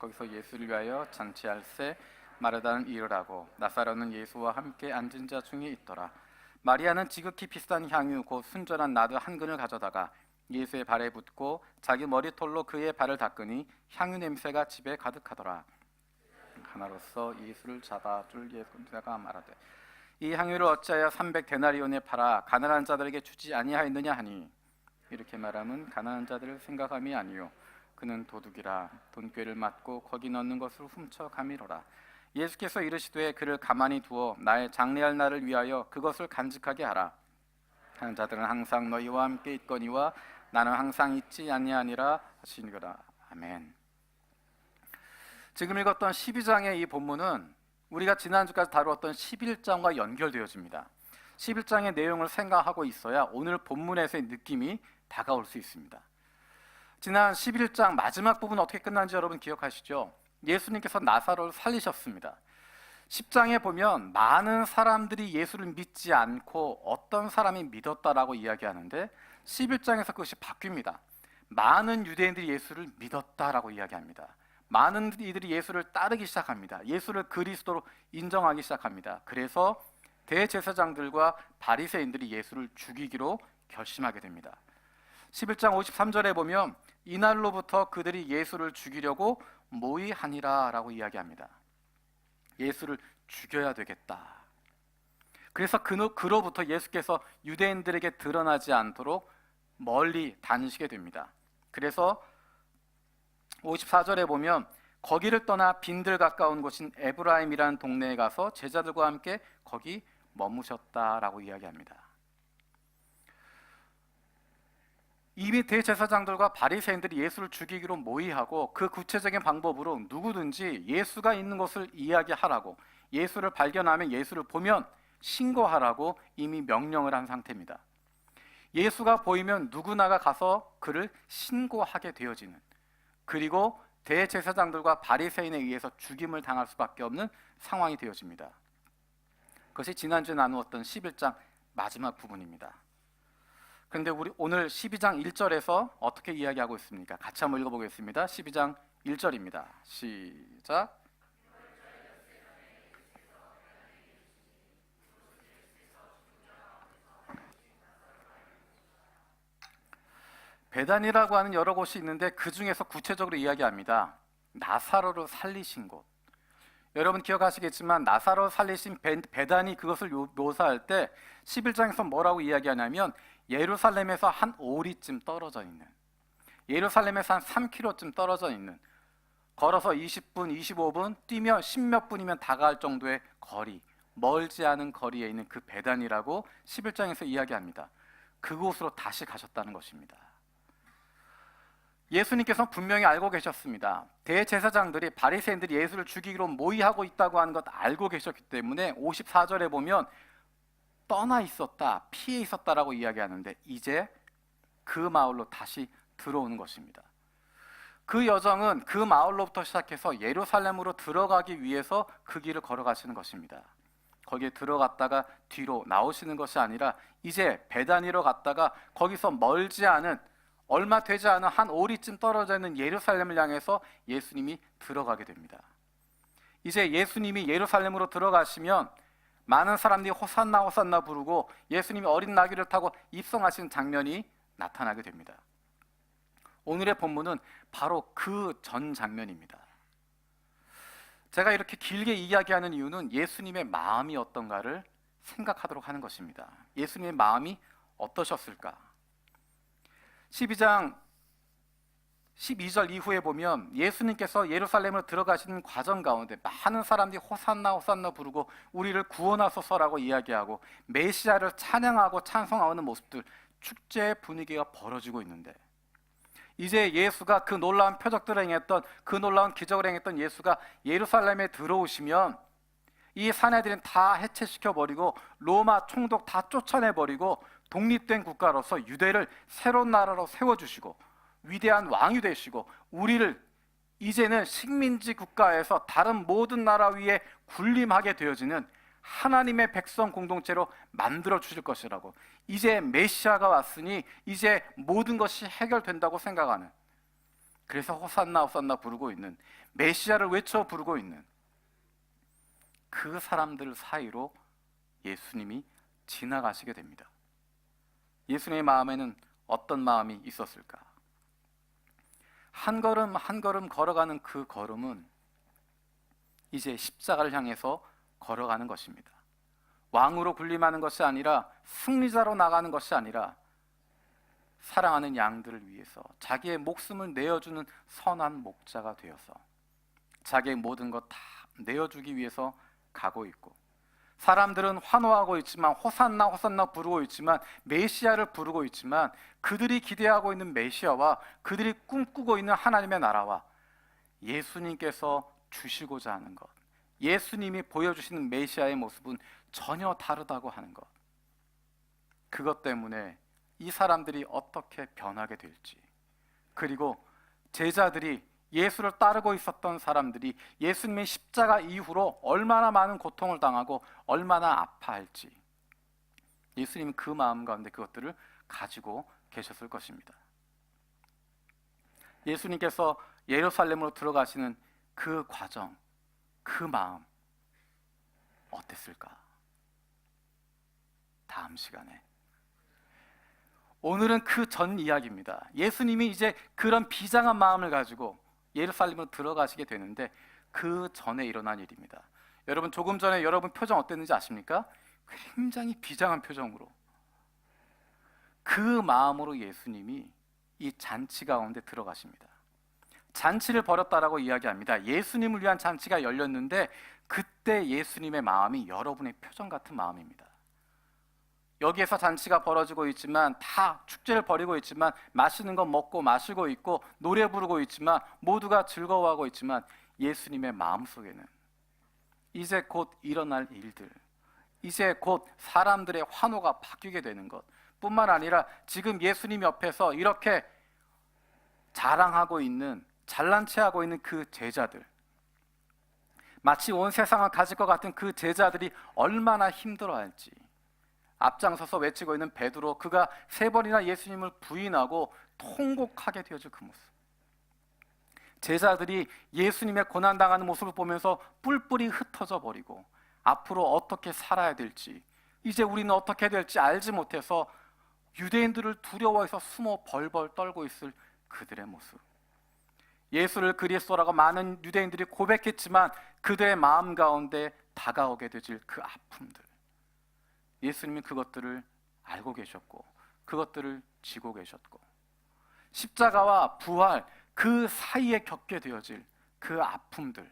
Speaker 4: 거기서 예수를 위하여 잔치할새 마르다는 이르라고 나사로는 예수와 함께 앉은 자 중에 있더라. 마리아는 지극히 비싼 향유 곧 순전한 나드 한 근을 가져다가 예수의 발에 붓고 자기 머리털로 그의 발을 닦으니 향유 냄새가 집에 가득하더라. 하나로서 예수를 잡아줄 예수가 말하되 이 향유를 어찌하여 300데나리온에 팔아 가난한 자들에게 주지 아니하였느냐 하니, 이렇게 말하면 가난한 자들을 생각함이 아니요 그는 도둑이라 돈꾀를 맞고 거기 넣는 것을 훔쳐 가미로라. 예수께서 이르시되 그를 가만히 두어 나의 장례할 날을 위하여 그것을 간직하게 하라. 하는 자들은 항상 너희와 함께 있거니와 나는 항상 있지 아니하니라 하시니라. 아멘. 지금 읽었던 12장의 이 본문은 우리가 지난주까지 다루었던 11장과 연결되어집니다. 11장의 내용을 생각하고 있어야 오늘 본문에서의 느낌이 다가올 수 있습니다. 지난 11장 마지막 부분 어떻게 끝난지 여러분 기억하시죠? 예수님께서 나사로를 살리셨습니다. 10장에 보면 많은 사람들이 예수를 믿지 않고 어떤 사람이 믿었다라고 이야기하는데 11장에서 그것이 바뀝니다. 많은 유대인들이 예수를 믿었다라고 이야기합니다. 많은 이들이 예수를 따르기 시작합니다. 예수를 그리스도로 인정하기 시작합니다. 그래서 대제사장들과 바리새인들이 예수를 죽이기로 결심하게 됩니다. 11장 53절에 보면 이날로부터 그들이 예수를 죽이려고 모의하니라 라고 이야기합니다. 예수를 죽여야 되겠다. 그래서 그로부터 예수께서 유대인들에게 드러나지 않도록 멀리 다니시게 됩니다. 그래서 54절에 보면 거기를 떠나 빈들 가까운 곳인 에브라임이라는 동네에 가서 제자들과 함께 거기 머무셨다라고 이야기합니다. 이미 대제사장들과 바리새인들이 예수를 죽이기로 모의하고 그 구체적인 방법으로 누구든지 예수가 있는 곳을 이야기하라고, 예수를 발견하면 예수를 보면 신고하라고 이미 명령을 한 상태입니다. 예수가 보이면 누구나가 가서 그를 신고하게 되어지는, 그리고 대제사장들과 바리새인에 의해서 죽임을 당할 수밖에 없는 상황이 되어집니다. 그것이 지난주에 나누었던 11장 마지막 부분입니다. 그런데 우리 오늘 12장 1절에서 어떻게 이야기하고 있습니까? 같이 한번 읽어보겠습니다. 12장 1절입니다. 시작. 베단이라고 하는 여러 곳이 있는데 그 중에서 구체적으로 이야기합니다. 나사로를 살리신 곳. 여러분 기억하시겠지만 나사로 살리신 베단이 그것을 묘사할 때 11장에서 뭐라고 이야기하냐면 예루살렘에서 한 오리쯤 떨어져 있는, 예루살렘에서 한 3km쯤 떨어져 있는, 걸어서 20분, 25분, 뛰면 10몇 분이면 다가갈 정도의 거리, 멀지 않은 거리에 있는 그 베단이라고 11장에서 이야기합니다. 그곳으로 다시 가셨다는 것입니다. 예수님께서는 분명히 알고 계셨습니다. 대제사장들이, 바리새인들이 예수를 죽이기로 모의하고 있다고 하는 것 알고 계셨기 때문에 54절에 보면 떠나 있었다, 피해 있었다라고 이야기하는데 이제 그 마을로 다시 들어오는 것입니다. 그 여정은 그 마을로부터 시작해서 예루살렘으로 들어가기 위해서 그 길을 걸어가시는 것입니다. 거기에 들어갔다가 뒤로 나오시는 것이 아니라 이제 베다니로 갔다가 거기서 멀지 않은, 얼마 되지 않은 한 오리쯤 떨어져 있는 예루살렘을 향해서 예수님이 들어가게 됩니다. 이제 예수님이 예루살렘으로 들어가시면 많은 사람들이 호산나 호산나 부르고 예수님이 어린 나귀를 타고 입성하시는 장면이 나타나게 됩니다. 오늘의 본문은 바로 그 전 장면입니다. 제가 이렇게 길게 이야기하는 이유는 예수님의 마음이 어떤가를 생각하도록 하는 것입니다. 예수님의 마음이 어떠셨을까? 12장 12절 이후에 보면 예수님께서 예루살렘으로 들어가시는 과정 가운데 많은 사람들이 호산나 호산나 부르고 우리를 구원하소서라고 이야기하고 메시아를 찬양하고 찬송하는 모습들, 축제의 분위기가 벌어지고 있는데, 이제 예수가 그 놀라운 표적들을 행했던, 그 놀라운 기적을 행했던 예수가 예루살렘에 들어오시면 이 사내들은 다 해체시켜버리고 로마 총독 다 쫓아내버리고 독립된 국가로서 유대를 새로운 나라로 세워주시고 위대한 왕이 되시고 우리를 이제는 식민지 국가에서 다른 모든 나라 위에 군림하게 되어지는 하나님의 백성 공동체로 만들어 주실 것이라고, 이제 메시아가 왔으니 이제 모든 것이 해결된다고 생각하는, 그래서 호산나 호산나 부르고 있는, 메시아를 외쳐 부르고 있는 그 사람들 사이로 예수님이 지나가시게 됩니다. 예수님의 마음에는 어떤 마음이 있었을까? 한 걸음 한 걸음 걸어가는 그 걸음은 이제 십자가를 향해서 걸어가는 것입니다. 왕으로 군림하는 것이 아니라, 승리자로 나가는 것이 아니라, 사랑하는 양들을 위해서 자기의 목숨을 내어주는 선한 목자가 되어서 자기의 모든 것 다 내어주기 위해서 가고 있고, 사람들은 환호하고 있지만, 호산나 호산나 부르고 있지만, 메시아를 부르고 있지만, 그들이 기대하고 있는 메시아와 그들이 꿈꾸고 있는 하나님의 나라와 예수님께서 주시고자 하는 것, 예수님이 보여주시는 메시아의 모습은 전혀 다르다고 하는 것, 그것 때문에 이 사람들이 어떻게 변하게 될지, 그리고 제자들이, 예수를 따르고 있었던 사람들이 예수님의 십자가 이후로 얼마나 많은 고통을 당하고 얼마나 아파할지, 예수님은 그 마음 가운데 그것들을 가지고 계셨을 것입니다. 예수님께서 예루살렘으로 들어가시는 그 과정, 그 마음 어땠을까? 다음 시간에. 오늘은 그 전 이야기입니다. 예수님이 이제 그런 비장한 마음을 가지고 예루살렘으로 들어가시게 되는데 그 전에 일어난 일입니다. 여러분, 조금 전에 여러분 표정 어땠는지 아십니까? 굉장히 비장한 표정으로, 그 마음으로 예수님이 이 잔치 가운데 들어가십니다. 잔치를 벌였다라고 이야기합니다. 예수님을 위한 잔치가 열렸는데 그때 예수님의 마음이 여러분의 표정 같은 마음입니다. 여기에서 잔치가 벌어지고 있지만, 다 축제를 벌이고 있지만, 맛있는 거 먹고 마시고 있고 노래 부르고 있지만, 모두가 즐거워하고 있지만, 예수님의 마음속에는 이제 곧 일어날 일들, 이제 곧 사람들의 환호가 바뀌게 되는 것 뿐만 아니라, 지금 예수님 옆에서 이렇게 자랑하고 있는, 잘난 체하고 있는 그 제자들, 마치 온 세상을 가질 것 같은 그 제자들이 얼마나 힘들어할지, 앞장서서 외치고 있는 베드로, 그가 3번이나 예수님을 부인하고 통곡하게 되어질 그 모습, 제자들이 예수님의 고난당하는 모습을 보면서 뿔뿔이 흩어져 버리고 앞으로 어떻게 살아야 될지, 이제 우리는 어떻게 될지 알지 못해서 유대인들을 두려워해서 숨어 벌벌 떨고 있을 그들의 모습, 예수를 그리스도라고 많은 유대인들이 고백했지만 그들의 마음 가운데 다가오게 되질 그 아픔들, 예수님이 그것들을 알고 계셨고 그것들을 지고 계셨고, 십자가와 부활 그 사이에 겪게 되어질 그 아픔들,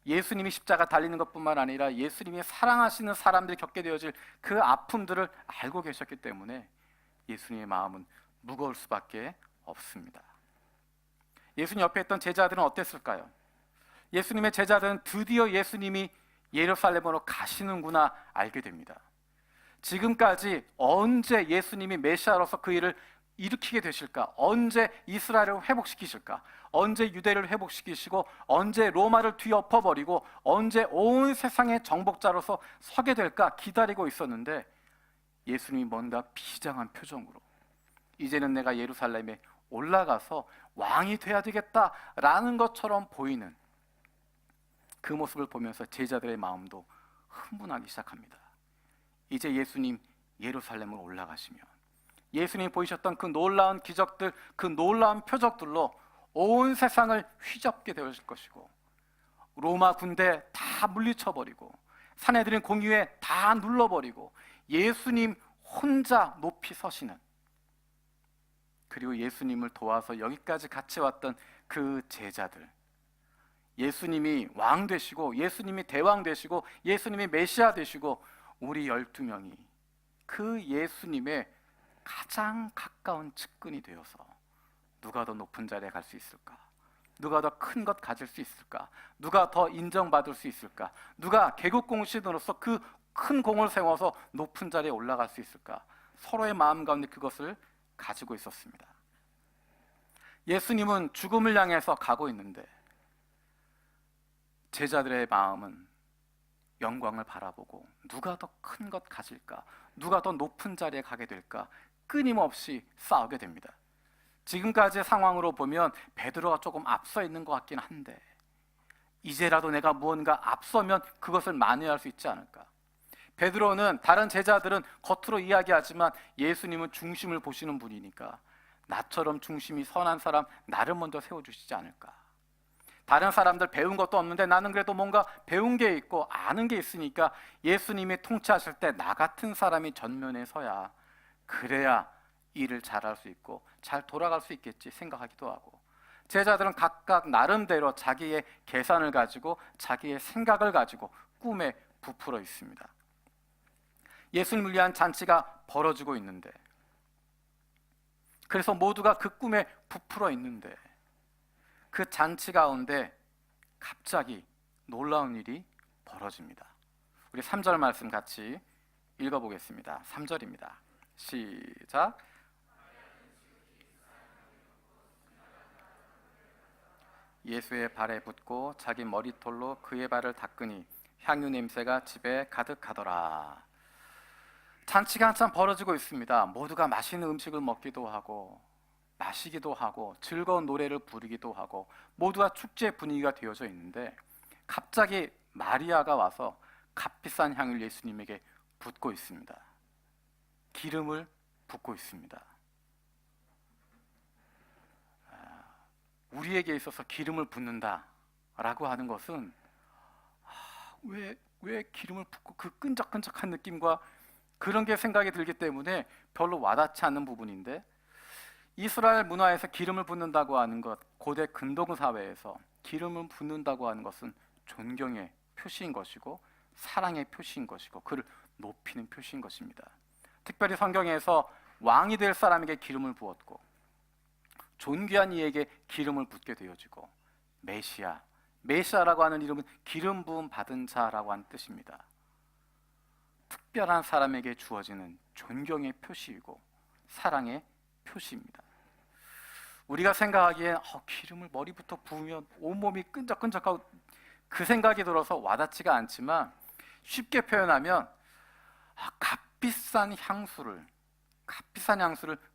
Speaker 4: 예수님이 십자가 달리는 것뿐만 아니라 예수님이 사랑하시는 사람들이 겪게 되어질 그 아픔들을 알고 계셨기 때문에 예수님의 마음은 무거울 수밖에 없습니다. 예수님 옆에 있던 제자들은 어땠을까요? 예수님의 제자들은 드디어 예수님이 예루살렘으로 가시는구나 알게 됩니다. 지금까지 언제 예수님이 메시아로서 그 일을 일으키게 되실까? 언제 이스라엘을 회복시키실까? 언제 유대를 회복시키시고 언제 로마를 뒤엎어버리고 언제 온 세상의 정복자로서 서게 될까 기다리고 있었는데, 예수님이 뭔가 비장한 표정으로 이제는 내가 예루살렘에 올라가서 왕이 돼야 되겠다라는 것처럼 보이는 그 모습을 보면서 제자들의 마음도 흥분하기 시작합니다. 이제 예수님 예루살렘으로 올라가시면 예수님이 보이셨던 그 놀라운 기적들, 그 놀라운 표적들로 온 세상을 휘젓게 되어질 것이고, 로마 군대 다 물리쳐버리고 사내들인 공의회 다 눌러버리고 예수님 혼자 높이 서시는, 그리고 예수님을 도와서 여기까지 같이 왔던 그 제자들, 예수님이 왕 되시고 예수님이 대왕 되시고 예수님이 메시아 되시고 우리 12명이 그 예수님의 가장 가까운 측근이 되어서 누가 더 높은 자리에 갈 수 있을까? 누가 더 큰 것 가질 수 있을까? 누가 더 인정받을 수 있을까? 누가 개국공신으로서 그 큰 공을 세워서 높은 자리에 올라갈 수 있을까? 서로의 마음 가운데 그것을 가지고 있었습니다. 예수님은 죽음을 향해서 가고 있는데 제자들의 마음은 영광을 바라보고 누가 더 큰 것 가질까? 누가 더 높은 자리에 가게 될까? 끊임없이 싸우게 됩니다. 지금까지의 상황으로 보면 베드로가 조금 앞서 있는 것 같긴 한데 이제라도 내가 무언가 앞서면 그것을 만회할 수 있지 않을까? 베드로는, 다른 제자들은 겉으로 이야기하지만 예수님은 중심을 보시는 분이니까 나처럼 중심이 선한 사람 나를 먼저 세워주시지 않을까? 다른 사람들 배운 것도 없는데 나는 그래도 뭔가 배운 게 있고 아는 게 있으니까 예수님이 통치하실 때 나 같은 사람이 전면에 서야, 그래야 일을 잘할 수 있고 잘 돌아갈 수 있겠지 생각하기도 하고, 제자들은 각각 나름대로 자기의 계산을 가지고 자기의 생각을 가지고 꿈에 부풀어 있습니다. 예수님을 위한 잔치가 벌어지고 있는데, 그래서 모두가 그 꿈에 부풀어 있는데 그 잔치 가운데 갑자기 놀라운 일이 벌어집니다. 우리 3절 말씀 같이 읽어보겠습니다. 3절입니다. 시작. 예수의 발에 붙고 자기 머리털로 그의 발을 닦으니 향유 냄새가 집에 가득하더라. 잔치가 한참 벌어지고 있습니다. 모두가 맛있는 음식을 먹기도 하고 마시기도 하고 즐거운 노래를 부르기도 하고 모두가 축제 분위기가 되어져 있는데 갑자기 마리아가 와서 값비싼 향을 예수님에게 붓고 있습니다. 기름을 붓고 있습니다. 우리에게 있어서 기름을 붓는다라고 하는 것은 왜 기름을 붓고 그 끈적끈적한 느낌과 그런 게 생각이 들기 때문에 별로 와닿지 않는 부분인데, 이스라엘 문화에서 기름을 붓는다고 하는 것, 고대 근동 사회에서 기름을 붓는다고 하는 것은 존경의 표시인 것이고 사랑의 표시인 것이고 그를 높이는 표시인 것입니다. 특별히 성경에서 왕이 될 사람에게 기름을 부었고 존귀한 이에게 기름을 붓게 되어지고, 메시아라고 하는 이름은 기름 부음 받은 자라고 하는 뜻입니다. 특별한 사람에게 주어지는 존경의 표시이고 사랑의 표시입니다. 우리가 생각하기엔 기름을 머리부터 부으면 온몸이 끈적끈적하고 그 생각이 들어서 와닿지가 않지만, 쉽게 표현하면 값비싼 향수를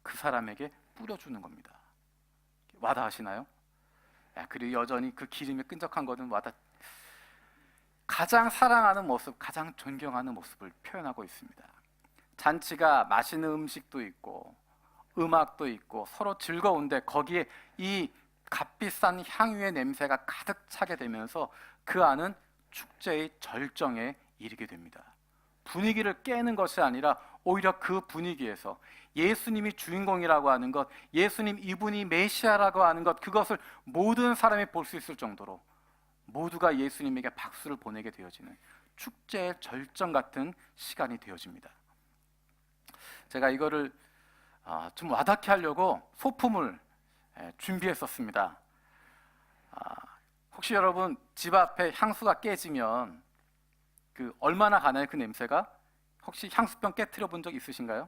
Speaker 4: 그 사람에게 뿌려주는 겁니다. 와닿으시나요? 그리고 여전히 그 기름이 끈적한 것은 가장 사랑하는 모습, 가장 존경하는 모습을 표현하고 있습니다. 잔치가 맛있는 음식도 있고 음악도 있고 서로 즐거운데 거기에 이 값비싼 향유의 냄새가 가득 차게 되면서 그 안은 축제의 절정에 이르게 됩니다. 분위기를 깨는 것이 아니라 오히려 그 분위기에서 예수님이 주인공이라고 하는 것, 예수님 이분이 메시아라고 하는 것, 그것을 모든 사람이 볼 수 있을 정도로 모두가 예수님에게 박수를 보내게 되어지는 축제의 절정 같은 시간이 되어집니다. 제가 이거를 좀 와닿게 하려고 소품을 준비했었습니다. 혹시 여러분 집 앞에 향수가 깨지면 얼마나 가나요? 그 냄새가? 혹시 향수병 깨트려 본 적 있으신가요?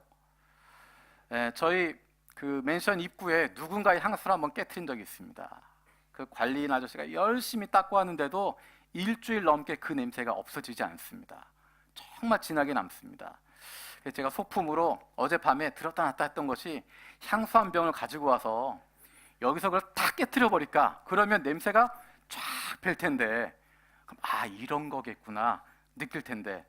Speaker 4: 저희 그 맨션 입구에 누군가의 향수를 한번 깨트린 적이 있습니다. 그 관리인 아저씨가 열심히 닦고 하는데도 일주일 넘게 그 냄새가 없어지지 않습니다. 정말 진하게 남습니다. 그래서 제가 소품으로 어젯밤에 들었다 놨다 했던 것이 향수 한 병을 가지고 와서 여기서 그걸 다 깨트려 버릴까? 그러면 냄새가 쫙 뺄 텐데 그럼 이런 거겠구나 느낄 텐데,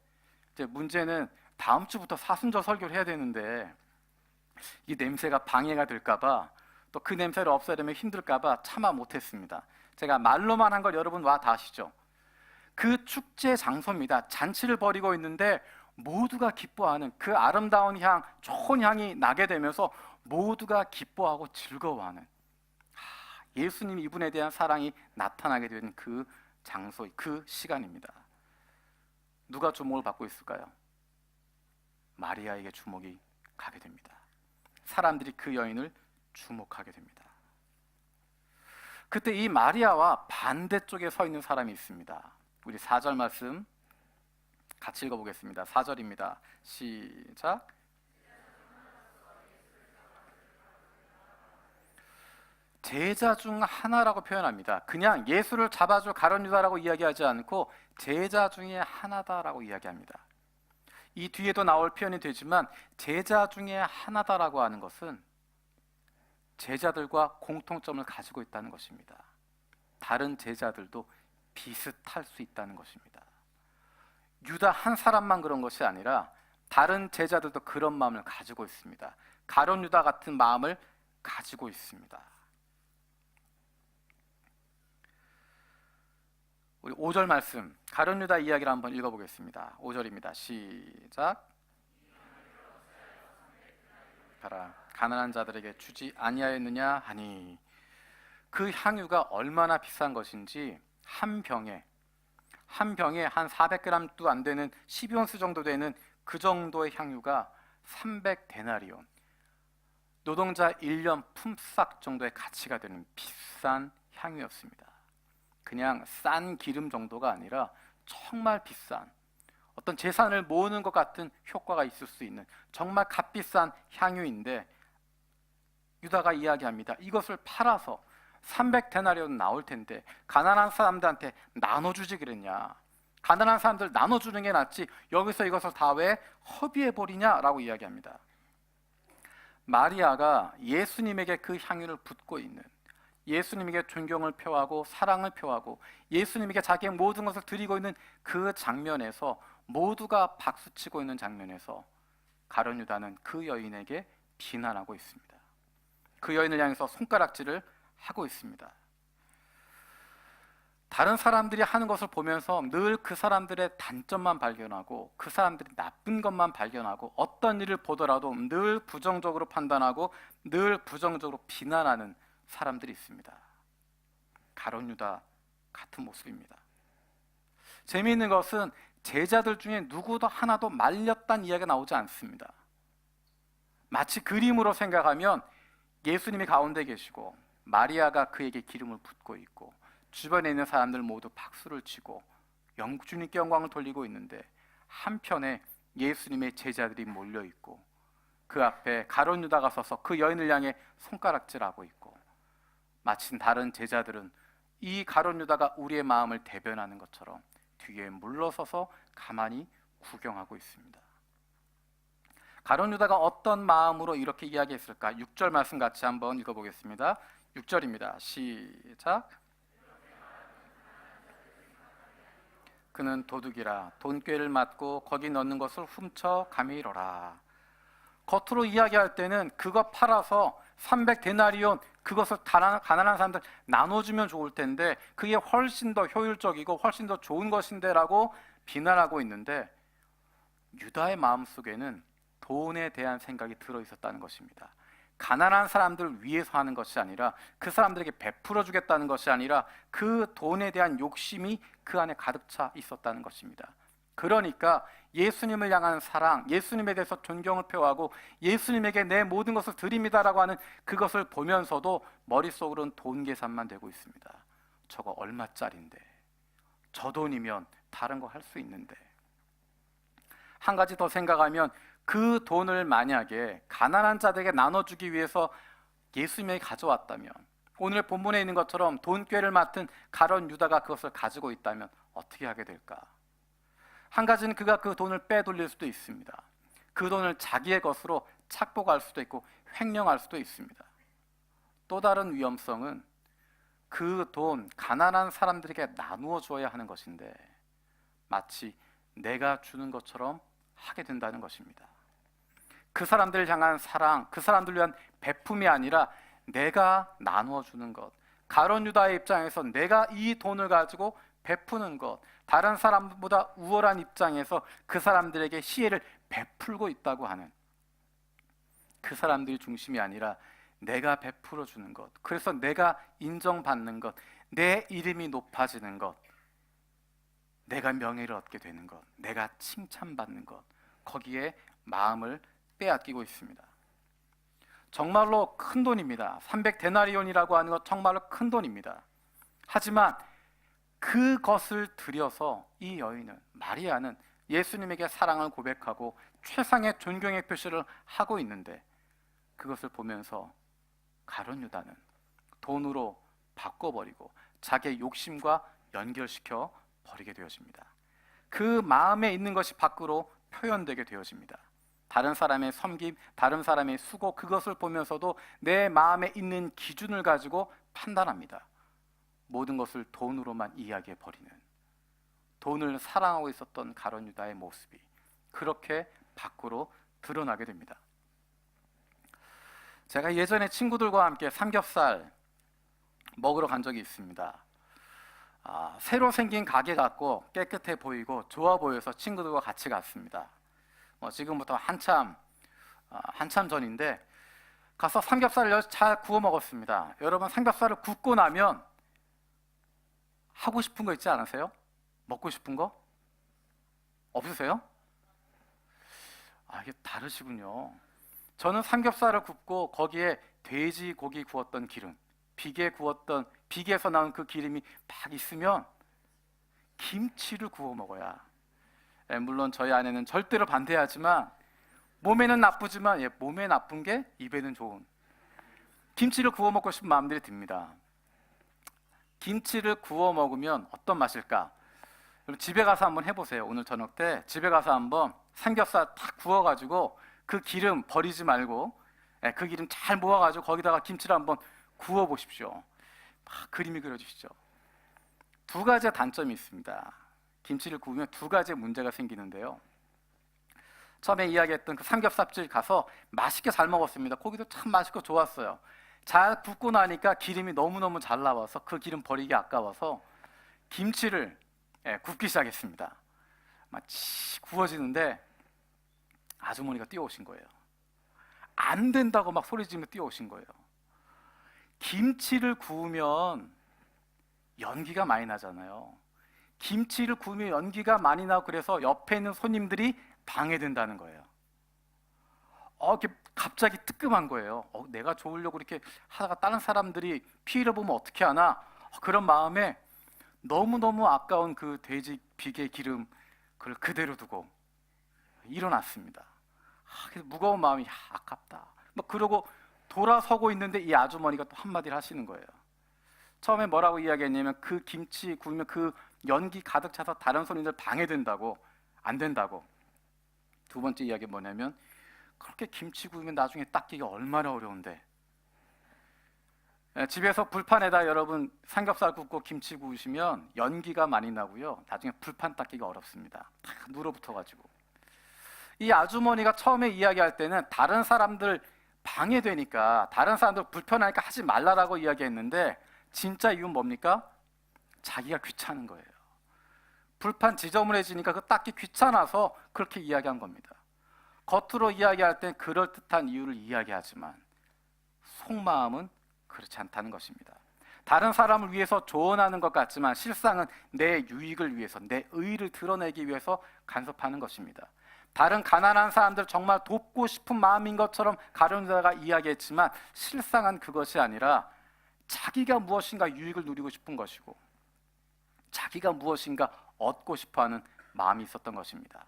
Speaker 4: 이제 문제는 다음 주부터 사순절 설교를 해야 되는데 이 냄새가 방해가 될까봐, 또 그 냄새를 없애려면 힘들까봐 참아 못했습니다. 제가 말로만 한 걸 여러분 와 다 아시죠? 그 축제 장소입니다. 잔치를 벌이고 있는데 모두가 기뻐하는 그 아름다운 향, 좋은 향이 나게 되면서 모두가 기뻐하고 즐거워하는, 예수님 이분에 대한 사랑이 나타나게 된 그 장소, 그 시간입니다. 누가 주목을 받고 있을까요? 마리아에게 주목이 가게 됩니다. 사람들이 그 여인을 주목하게 됩니다. 그때 이 마리아와 반대쪽에 서 있는 사람이 있습니다. 우리 4절 말씀 같이 읽어보겠습니다. 4절입니다. 시작. 제자 중 하나라고 표현합니다. 그냥 예수를 잡아줄 가룟 유다라고 이야기하지 않고 제자 중에 하나다라고 이야기합니다. 이 뒤에도 나올 표현이 되지만 제자 중에 하나다라고 하는 것은 제자들과 공통점을 가지고 있다는 것입니다. 다른 제자들도 비슷할 수 있다는 것입니다. 유다 한 사람만 그런 것이 아니라 다른 제자들도 그런 마음을 가지고 있습니다. 가룟 유다 같은 마음을 가지고 있습니다. 우리 5절 말씀, 가룟 유다 이야기를 한번 읽어보겠습니다. 5절입니다. 시작. 가라, 가난한 자들에게 주지 아니하였느냐 하니, 그 향유가 얼마나 비싼 것인지 한 병에 한 400g도 안 되는 12온스 정도 되는 그 정도의 향유가 300데나리온, 노동자 1년 품삯 정도의 가치가 되는 비싼 향유였습니다. 그냥 싼 기름 정도가 아니라 정말 비싼, 어떤 재산을 모으는 것 같은 효과가 있을 수 있는 정말 값비싼 향유인데, 유다가 이야기합니다. 이것을 팔아서 300데나리온 나올 텐데 가난한 사람들한테 나눠주지 그랬냐, 가난한 사람들 나눠주는 게 낫지 여기서 이것을 다 왜 허비해버리냐라고 이야기합니다. 마리아가 예수님에게 그 향유를 붓고 있는, 예수님에게 존경을 표하고 사랑을 표하고 예수님에게 자기의 모든 것을 드리고 있는 그 장면에서, 모두가 박수치고 있는 장면에서 가룟 유다는 그 여인에게 비난하고 있습니다. 그 여인을 향해서 손가락질을 하고 있습니다. 다른 사람들이 하는 것을 보면서 늘 그 사람들의 단점만 발견하고 그 사람들이 나쁜 것만 발견하고 어떤 일을 보더라도 늘 부정적으로 판단하고 늘 부정적으로 비난하는 사람들이 있습니다. 가룟 유다 같은 모습입니다. 재미있는 것은 제자들 중에 누구도 하나도 말렸다는 이야기가 나오지 않습니다. 마치 그림으로 생각하면 예수님이 가운데 계시고 마리아가 그에게 기름을 붓고 있고 주변에 있는 사람들 모두 박수를 치고 주님께 영광을 돌리고 있는데, 한편에 예수님의 제자들이 몰려있고 그 앞에 가룟 유다가 서서 그 여인을 향해 손가락질하고 있고, 마침 다른 제자들은 이 가룟 유다가 우리의 마음을 대변하는 것처럼 뒤에 물러서서 가만히 구경하고 있습니다. 가룟 유다가 어떤 마음으로 이렇게 이야기했을까? 6절 말씀 같이 한번 읽어보겠습니다. 6절입니다. 시작. 그는 도둑이라 돈꾀를 맞고 거기 넣는 것을 훔쳐 가미로라. 겉으로 이야기할 때는 그거 팔아서 300데나리온, 그것을 가난한 사람들 나눠주면 좋을 텐데 그게 훨씬 더 효율적이고 훨씬 더 좋은 것인데 라고 비난하고 있는데, 유다의 마음속에는 돈에 대한 생각이 들어있었다는 것입니다. 가난한 사람들 위해서 하는 것이 아니라, 그 사람들에게 베풀어 주겠다는 것이 아니라 그 돈에 대한 욕심이 그 안에 가득 차 있었다는 것입니다. 그러니까 예수님을 향한 사랑, 예수님에 대해서 존경을 표하고 예수님에게 내 모든 것을 드립니다라고 하는 그것을 보면서도 머릿속으로는 돈 계산만 되고 있습니다. 저거 얼마짜린데, 저 돈이면 다른 거 할 수 있는데. 한 가지 더 생각하면, 그 돈을 만약에 가난한 자들에게 나눠주기 위해서 예수님에게 가져왔다면, 오늘 본문에 있는 것처럼 돈꾀를 맡은 가룟 유다가 그것을 가지고 있다면 어떻게 하게 될까? 한 가지는 그가 그 돈을 빼돌릴 수도 있습니다. 그 돈을 자기의 것으로 착복할 수도 있고 횡령할 수도 있습니다. 또 다른 위험성은 그 돈 가난한 사람들에게 나누어 주어야 하는 것인데 마치 내가 주는 것처럼 하게 된다는 것입니다. 그 사람들을 향한 사랑, 그 사람들을 위한 베품이 아니라 내가 나누어 주는 것. 가룟 유다의 입장에서 내가 이 돈을 가지고 베푸는 것, 다른 사람보다 우월한 입장에서 그 사람들에게 시혜를 베풀고 있다고 하는, 그 사람들이 중심이 아니라 내가 베풀어 주는 것, 그래서 내가 인정받는 것, 내 이름이 높아지는 것, 내가 명예를 얻게 되는 것, 내가 칭찬받는 것, 거기에 마음을 빼앗기고 있습니다. 정말로 큰 돈입니다. 300데나리온이라고 하는 것 정말로 큰 돈입니다. 하지만 그것을 들여서 이 여인은, 마리아는 예수님에게 사랑을 고백하고 최상의 존경의 표시를 하고 있는데, 그것을 보면서 가룟 유다는 돈으로 바꿔버리고 자기의 욕심과 연결시켜 버리게 되어집니다. 그 마음에 있는 것이 밖으로 표현되게 되어집니다. 다른 사람의 섬김, 다른 사람의 수고, 그것을 보면서도 내 마음에 있는 기준을 가지고 판단합니다. 모든 것을 돈으로만 이야기해 버리는, 돈을 사랑하고 있었던 가룟 유다의 모습이 그렇게 밖으로 드러나게 됩니다. 제가 예전에 친구들과 함께 삼겹살 먹으러 간 적이 있습니다. 새로 생긴 가게 같고 깨끗해 보이고 좋아 보여서 친구들과 같이 갔습니다. 지금부터 한참 전인데 가서 삼겹살을 잘 구워 먹었습니다. 여러분, 삼겹살을 굽고 나면 하고 싶은 거 있지 않으세요? 먹고 싶은 거? 없으세요? 이게 다르시군요. 저는 삼겹살을 굽고 거기에 돼지고기 구웠던 기름, 비계에서 나온 그 기름이 막 있으면 김치를 구워 먹어야, 물론 저희 아내는 절대로 반대하지만 몸에는 나쁘지만 몸에 나쁜 게 입에는 좋은 김치를 구워 먹고 싶은 마음들이 듭니다. 김치를 구워 먹으면 어떤 맛일까? 여러분, 집에 가서 한번 해보세요. 오늘 저녁 때 집에 가서 한번 삼겹살 탁 구워가지고 그 기름 버리지 말고 그 기름 잘 모아가지고 거기다가 김치를 한번 구워 보십시오. 그림이 그려지시죠? 두 가지 단점이 있습니다. 김치를 구우면 두 가지 문제가 생기는데요. 처음에 이야기했던 그 삼겹살집 가서 맛있게 잘 먹었습니다. 고기도 참 맛있고 좋았어요. 잘 굽고 나니까 기름이 너무너무 잘 나와서 그 기름 버리기 아까워서 김치를 굽기 시작했습니다. 마치 구워지는데 아주머니가 뛰어오신 거예요. 안 된다고 막 소리 지르며 뛰어오신 거예요. 김치를 구우면 연기가 많이 나잖아요. 김치를 구우면 연기가 많이 나고 그래서 옆에 있는 손님들이 방해된다는 거예요. 이렇게 갑자기 뜨끔한 거예요. 내가 좋으려고 이렇게 하다가 다른 사람들이 피해를 보면 어떻게 하나, 그런 마음에 너무너무 아까운 그 돼지 비계 기름 그걸 그대로 두고 일어났습니다. 무거운 마음이 아깝다. 그러고 돌아서고 있는데 이 아주머니가 또 한마디를 하시는 거예요. 처음에 뭐라고 이야기했냐면 그 김치 구우면 그 연기 가득 차서 다른 손님들 방해된다고, 안 된다고. 두 번째 이야기는 뭐냐면 그렇게 김치 구우면 나중에 닦기가 얼마나 어려운데. 집에서 불판에다 여러분 삼겹살 굽고 김치 구우시면 연기가 많이 나고요. 나중에 불판 닦기가 어렵습니다. 다 눌어붙어가지고. 이 아주머니가 처음에 이야기할 때는 다른 사람들 방해되니까, 다른 사람들 불편하니까 하지 말라라고 이야기했는데 진짜 이유는 뭡니까? 자기가 귀찮은 거예요. 불판 지저분해지니까 그 닦기 귀찮아서 그렇게 이야기한 겁니다. 겉으로 이야기할 땐 그럴듯한 이유를 이야기하지만 속마음은 그렇지 않다는 것입니다. 다른 사람을 위해서 조언하는 것 같지만 실상은 내 유익을 위해서, 내 의의를 드러내기 위해서 간섭하는 것입니다. 다른 가난한 사람들 정말 돕고 싶은 마음인 것처럼 가룟 유다가 이야기했지만 실상은 그것이 아니라 자기가 무엇인가 유익을 누리고 싶은 것이고 자기가 무엇인가 얻고 싶어하는 마음이 있었던 것입니다.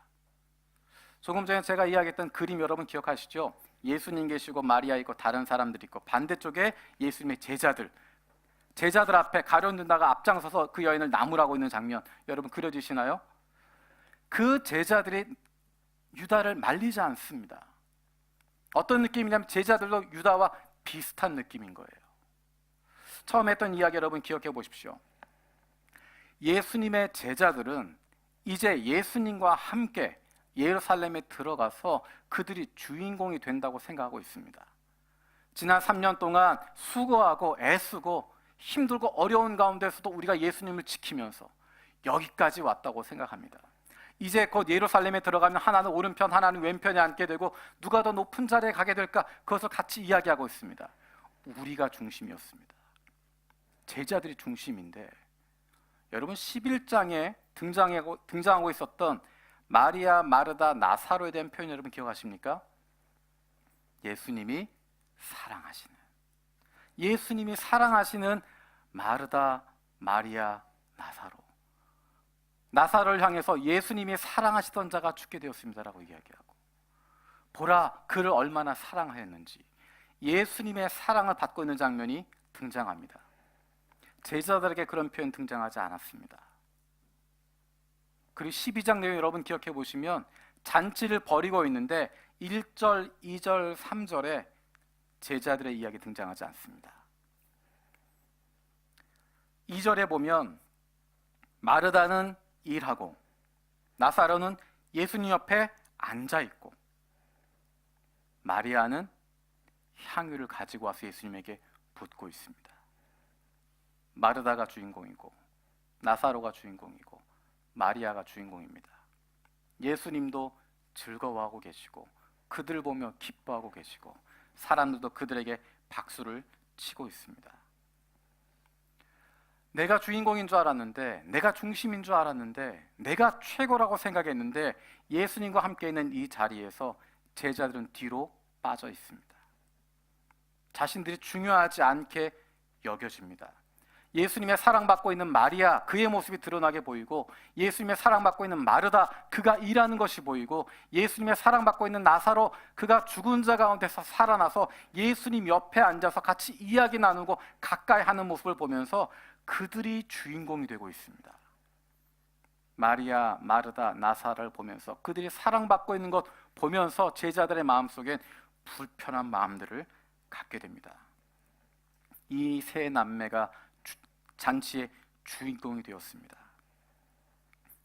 Speaker 4: 조금 전에 제가 이야기했던 그림 여러분 기억하시죠? 예수님 계시고 마리아 있고 다른 사람들 있고 반대쪽에 예수님의 제자들 앞에 가룟 유다가 앞장서서 그 여인을 나무라고 있는 장면 여러분 그려지시나요? 그 제자들이 유다를 말리지 않습니다. 어떤 느낌이냐면 제자들도 유다와 비슷한 느낌인 거예요. 처음 했던 이야기 여러분 기억해 보십시오. 예수님의 제자들은 이제 예수님과 함께 예루살렘에 들어가서 그들이 주인공이 된다고 생각하고 있습니다. 지난 3년 동안 수고하고 애쓰고 힘들고 어려운 가운데서도 우리가 예수님을 지키면서 여기까지 왔다고 생각합니다. 이제 곧 예루살렘에 들어가면 하나는 오른편 하나는 왼편에 앉게 되고 누가 더 높은 자리에 가게 될까, 그것을 같이 이야기하고 있습니다. 우리가 중심이었습니다. 제자들이 중심인데, 여러분 11장에 등장하고 있었던 마리아, 마르다, 나사로에 대한 표현 여러분 기억하십니까? 예수님이 사랑하시는 마르다, 마리아, 나사로. 나사로를 향해서 예수님이 사랑하시던 자가 죽게 되었습니다라고 이야기하고, 보라 그를 얼마나 사랑하였는지 예수님의 사랑을 받고 있는 장면이 등장합니다. 제자들에게 그런 표현 등장하지 않았습니다. 그리고 12장 내용 여러분 기억해 보시면 잔치를 벌이고 있는데 1절, 2절, 3절에 제자들의 이야기 등장하지 않습니다. 2절에 보면 마르다는 일하고 나사로는 예수님 옆에 앉아있고 마리아는 향유를 가지고 와서 예수님에게 붓고 있습니다. 마르다가 주인공이고 나사로가 주인공이고 마리아가 주인공입니다. 예수님도 즐거워하고 계시고 그들 보며 기뻐하고 계시고 사람들도 그들에게 박수를 치고 있습니다. 내가 주인공인 줄 알았는데, 내가 중심인 줄 알았는데, 내가 최고라고 생각했는데 예수님과 함께 있는 이 자리에서 제자들은 뒤로 빠져 있습니다. 자신들이 중요하지 않게 여겨집니다. 예수님의 사랑받고 있는 마리아, 그의 모습이 드러나게 보이고, 예수님의 사랑받고 있는 마르다, 그가 일하는 것이 보이고, 예수님의 사랑받고 있는 나사로, 그가 죽은 자 가운데서 살아나서 예수님 옆에 앉아서 같이 이야기 나누고 가까이 하는 모습을 보면서 그들이 주인공이 되고 있습니다. 마리아, 마르다, 나사로를 보면서 그들이 사랑받고 있는 것 보면서 제자들의 마음속엔 불편한 마음들을 갖게 됩니다. 이 세 남매가 잔치의 주인공이 되었습니다.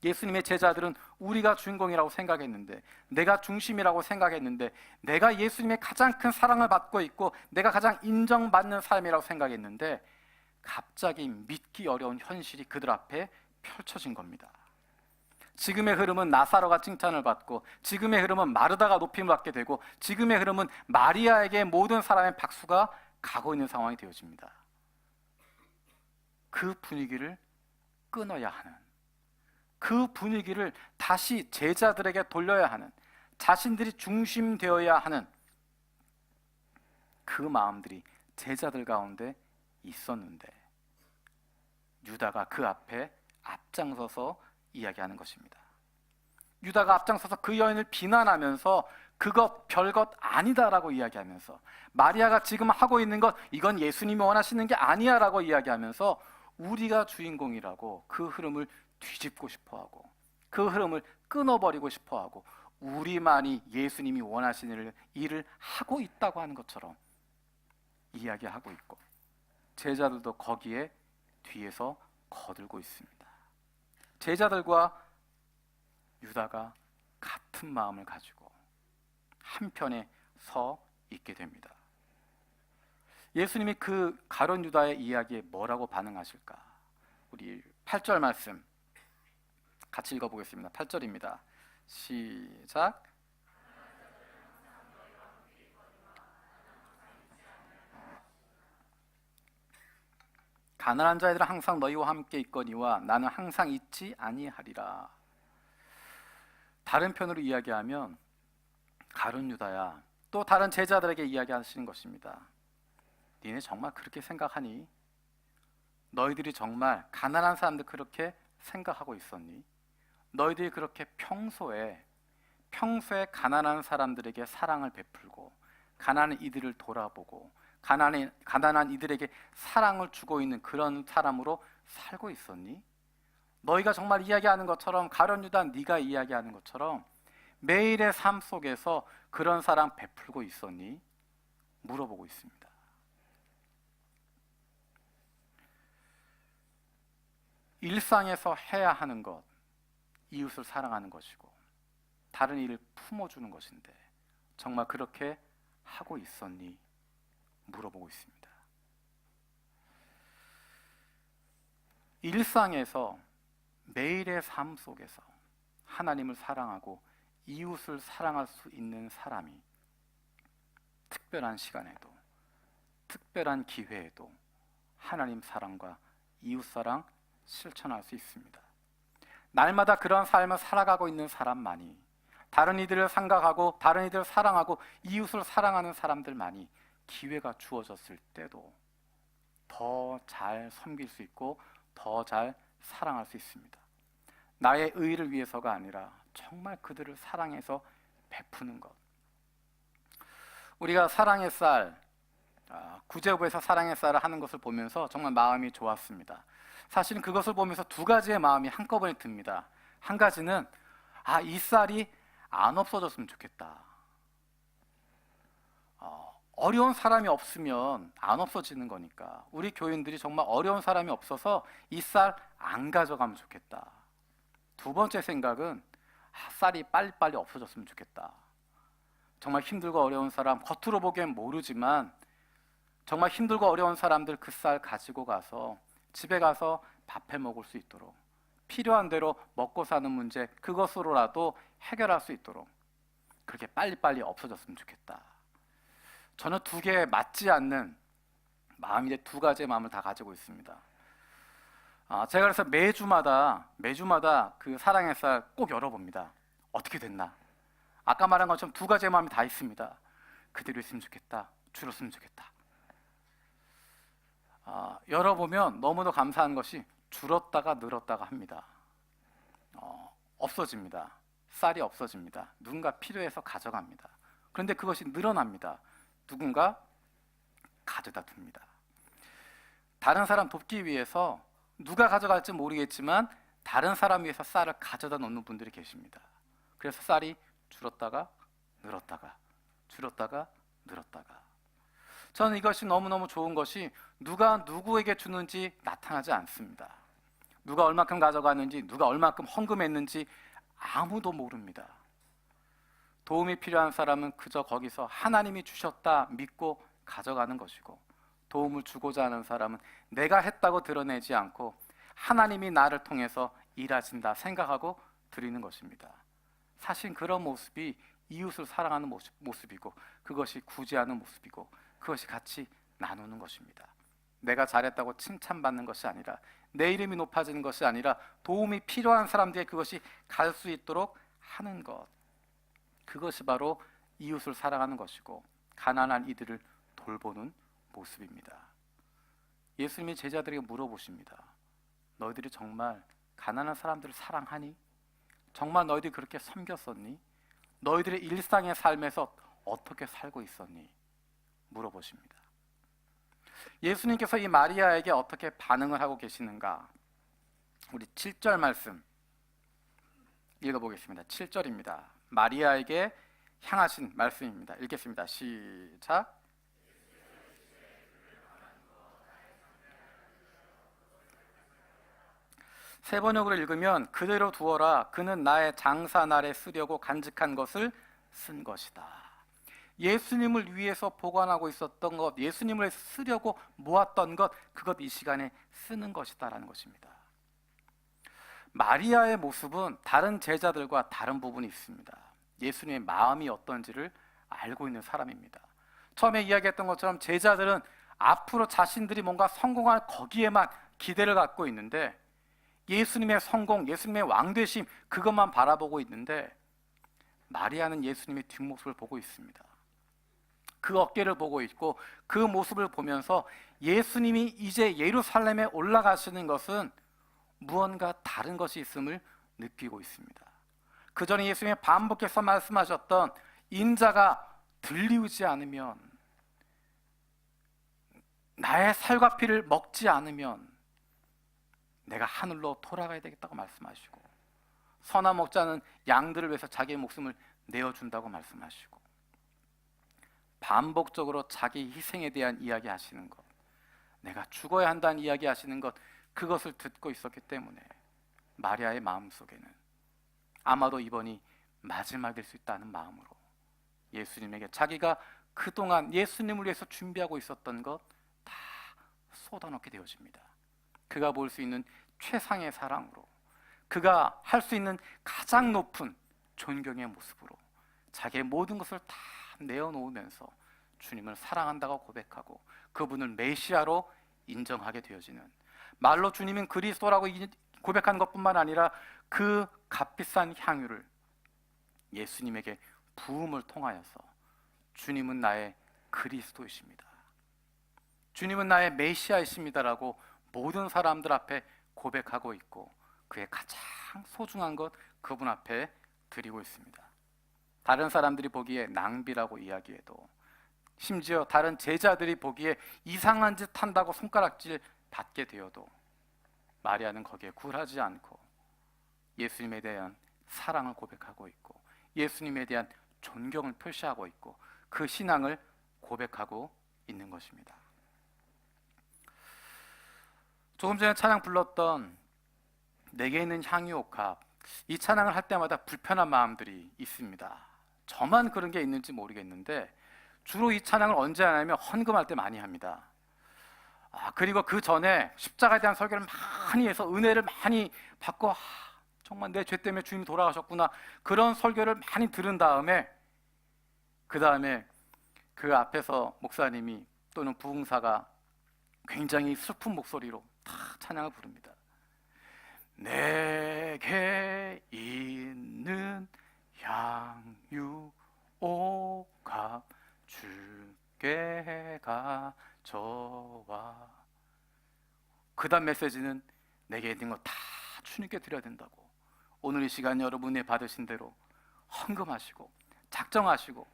Speaker 4: 예수님의 제자들은 우리가 주인공이라고 생각했는데, 내가 중심이라고 생각했는데, 내가 예수님의 가장 큰 사랑을 받고 있고 내가 가장 인정받는 삶이라고 생각했는데, 갑자기 믿기 어려운 현실이 그들 앞에 펼쳐진 겁니다. 지금의 흐름은 나사로가 칭찬을 받고, 지금의 흐름은 마르다가 높임을 받게 되고, 지금의 흐름은 마리아에게 모든 사람의 박수가 가고 있는 상황이 되어집니다. 그 분위기를 끊어야 하는, 그 분위기를 다시 제자들에게 돌려야 하는, 자신들이 중심되어야 하는 그 마음들이 제자들 가운데 있었는데, 유다가 그 앞에 앞장서서 이야기하는 것입니다. 유다가 앞장서서 그 여인을 비난하면서 그것 별것 아니다라고 이야기하면서, 마리아가 지금 하고 있는 것 이건 예수님이 원하시는 게 아니야 라고 이야기하면서 우리가 주인공이라고 그 흐름을 뒤집고 싶어하고 그 흐름을 끊어버리고 싶어하고 우리만이 예수님이 원하시는 일을 하고 있다고 하는 것처럼 이야기하고 있고, 제자들도 거기에 뒤에서 거들고 있습니다. 제자들과 유다가 같은 마음을 가지고 한편에 서 있게 됩니다. 예수님이 그 가룟 유다의 이야기에 뭐라고 반응하실까? 우리 8절 말씀 같이 읽어보겠습니다. 8절입니다. 시작. 가난한 자들은 항상 너희와 함께 있거니와 나는 항상 있지 아니하리라. 다른 편으로 이야기하면 가룟 유다야, 또 다른 제자들에게 이야기하시는 것입니다. 니네 정말 그렇게 생각하니? 너희들이 정말 가난한 사람들 그렇게 생각하고 있었니? 너희들이 그렇게 평소에 가난한 사람들에게 사랑을 베풀고 가난한 이들을 돌아보고 가난한 이들에게 사랑을 주고 있는 그런 사람으로 살고 있었니? 너희가 정말 이야기하는 것처럼, 가룟 유다 네가 이야기하는 것처럼 매일의 삶 속에서 그런 사랑 베풀고 있었니? 물어보고 있습니다. 일상에서 해야 하는 것, 이웃을 사랑하는 것이고 다른 이를 품어주는 것인데 정말 그렇게 하고 있었니? 물어보고 있습니다. 일상에서 매일의 삶 속에서 하나님을 사랑하고 이웃을 사랑할 수 있는 사람이 특별한 시간에도 특별한 기회에도 하나님 사랑과 이웃 사랑 실천할 수 있습니다. 날마다 그런 삶을 살아가고 있는 사람만이, 다른 이들을 생각하고 다른 이들을 사랑하고 이웃을 사랑하는 사람들만이 기회가 주어졌을 때도 더 잘 섬길 수 있고 더 잘 사랑할 수 있습니다. 나의 의의를 위해서가 아니라 정말 그들을 사랑해서 베푸는 것. 우리가 사랑의 쌀, 구제부에서 사랑의 쌀을 하는 것을 보면서 정말 마음이 좋았습니다. 사실은 그것을 보면서 두 가지의 마음이 한꺼번에 듭니다. 한 가지는 이 쌀이 안 없어졌으면 좋겠다. 어려운 사람이 없으면 안 없어지는 거니까 우리 교인들이 정말 어려운 사람이 없어서 이 쌀 안 가져가면 좋겠다. 두 번째 생각은 쌀이 빨리빨리 없어졌으면 좋겠다. 정말 힘들고 어려운 사람, 겉으로 보기엔 모르지만 정말 힘들고 어려운 사람들 그 쌀 가지고 가서 집에 가서 밥해 먹을 수 있도록, 필요한 대로 먹고 사는 문제 그것으로라도 해결할 수 있도록 그렇게 빨리빨리 없어졌으면 좋겠다. 저는 두 개에 맞지 않는 마음인데 두 가지의 마음을 다 가지고 있습니다. 제가 그래서 매주마다 그 사랑의 쌀 꼭 열어봅니다. 어떻게 됐나? 아까 말한 것처럼 두 가지의 마음이 다 있습니다. 그대로 있으면 좋겠다. 줄었으면 좋겠다. 열어보면 너무도 감사한 것이 줄었다가 늘었다가 합니다. 없어집니다. 쌀이 없어집니다. 누군가 필요해서 가져갑니다. 그런데 그것이 늘어납니다. 누군가 가져다 둡니다. 다른 사람 돕기 위해서 누가 가져갈지 모르겠지만 다른 사람 위해서 쌀을 가져다 놓는 분들이 계십니다. 그래서 쌀이 줄었다가 늘었다가 줄었다가 늘었다가. 저는 이것이 너무너무 좋은 것이 누가 누구에게 주는지 나타나지 않습니다. 누가 얼마큼 가져가는지, 누가 얼마큼 헌금했는지 아무도 모릅니다. 도움이 필요한 사람은 그저 거기서 하나님이 주셨다 믿고 가져가는 것이고, 도움을 주고자 하는 사람은 내가 했다고 드러내지 않고 하나님이 나를 통해서 일하신다 생각하고 드리는 것입니다. 사실 그런 모습이 이웃을 사랑하는 모습이고, 그것이 구제하는 모습이고, 그것이 같이 나누는 것입니다. 내가 잘했다고 칭찬받는 것이 아니라, 내 이름이 높아지는 것이 아니라 도움이 필요한 사람들에게 그것이 갈 수 있도록 하는 것, 그것이 바로 이웃을 사랑하는 것이고 가난한 이들을 돌보는 모습입니다. 예수님이 제자들에게 물어보십니다. 너희들이 정말 가난한 사람들을 사랑하니? 정말 너희들이 그렇게 섬겼었니? 너희들의 일상의 삶에서 어떻게 살고 있었니? 물어보십니다. 예수님께서 이 마리아에게 어떻게 반응을 하고 계시는가? 우리 7절 말씀 읽어보겠습니다. 7절입니다. 마리아에게 향하신 말씀입니다. 읽겠습니다. 시작. 세 번역으로 읽으면 그대로 두어라. 그는 나의 장사날에 쓰려고 간직한 것을 쓴 것이다. 예수님을 위해서 보관하고 있었던 것, 예수님을 쓰려고 모았던 것, 그것 이 시간에 쓰는 것이다라는 것입니다. 마리아의 모습은 다른 제자들과 다른 부분이 있습니다. 예수님의 마음이 어떤지를 알고 있는 사람입니다. 처음에 이야기했던 것처럼 제자들은 앞으로 자신들이 뭔가 성공할 거기에만 기대를 갖고 있는데, 예수님의 성공, 예수님의 왕되심 그것만 바라보고 있는데, 마리아는 예수님의 뒷모습을 보고 있습니다. 그 어깨를 보고 있고 그 모습을 보면서 예수님이 이제 예루살렘에 올라가시는 것은 무언가 다른 것이 있음을 느끼고 있습니다. 그 전에 예수님이 반복해서 말씀하셨던 인자가 들리우지 않으면, 나의 살과 피를 먹지 않으면 내가 하늘로 돌아가야 되겠다고 말씀하시고, 선한 목자는 양들을 위해서 자기의 목숨을 내어준다고 말씀하시고, 반복적으로 자기 희생에 대한 이야기 하시는 것, 내가 죽어야 한다는 이야기 하시는 것, 그것을 듣고 있었기 때문에 마리아의 마음속에는 아마도 이번이 마지막일 수 있다는 마음으로 예수님에게 자기가 그동안 예수님을 위해서 준비하고 있었던 것 다 쏟아넣게 되어집니다. 그가 볼 수 있는 최상의 사랑으로, 그가 할 수 있는 가장 높은 존경의 모습으로 자기의 모든 것을 다 내어놓으면서 주님을 사랑한다고 고백하고 그분을 메시아로 인정하게 되어지는, 말로 주님은 그리스도라고 고백하는 것뿐만 아니라 그 값비싼 향유를 예수님에게 부음을 통하여서 주님은 나의 그리스도이십니다, 주님은 나의 메시아이십니다라고 모든 사람들 앞에 고백하고 있고 그의 가장 소중한 것 그분 앞에 드리고 있습니다. 다른 사람들이 보기에 낭비라고 이야기해도, 심지어 다른 제자들이 보기에 이상한 짓 한다고 손가락질 받게 되어도 마리아는 거기에 굴하지 않고 예수님에 대한 사랑을 고백하고 있고 예수님에 대한 존경을 표시하고 있고 그 신앙을 고백하고 있는 것입니다. 조금 전에 찬양 불렀던 내게 있는 향유옥합, 이 찬양을 할 때마다 불편한 마음들이 있습니다. 저만 그런 게 있는지 모르겠는데 주로 이 찬양을 언제 하냐면 헌금할 때 많이 합니다. 그리고 그 전에 십자가에 대한 설교를 많이 해서 은혜를 많이 받고 정말 내 죄 때문에 주님이 돌아가셨구나, 그런 설교를 많이 들은 다음에 그 다음에 그 앞에서 목사님이 또는 부흥사가 굉장히 슬픈 목소리로 다 찬양을 부릅니다. 내게 있는 향유옥합 주께 가져와. 그 다음 메시지는 내게 있는 거 다 주님께 드려야 된다고. 오늘 이 시간 여러분이 받으신 대로 헌금하시고 작정하시고.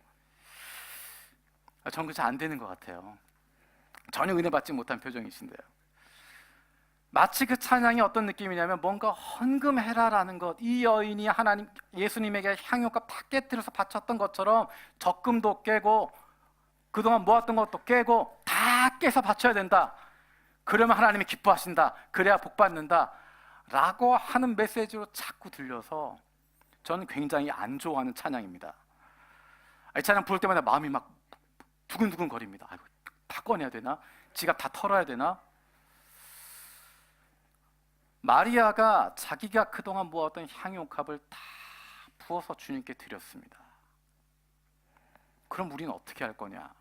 Speaker 4: 전 그렇게 안 되는 것 같아요. 전혀 은혜 받지 못한 표정이신데요. 마치 그 찬양이 어떤 느낌이냐면 뭔가 헌금해라라는 것, 이 여인이 하나님 예수님에게 향유값 다 깨뜨려서 바쳤던 것처럼 적금도 깨고 그동안 모았던 것도 깨고 다 깨서 바쳐야 된다. 그러면 하나님이 기뻐하신다. 그래야 복 받는다 라고 하는 메시지로 자꾸 들려서 저는 굉장히 안 좋아하는 찬양입니다. 이 찬양 부를 때마다 마음이 막 두근두근 거립니다. 아이고, 다 꺼내야 되나? 지갑 다 털어야 되나? 마리아가 자기가 그동안 모았던 향유옥합을 다 부어서 주님께 드렸습니다. 그럼 우리는 어떻게 할 거냐?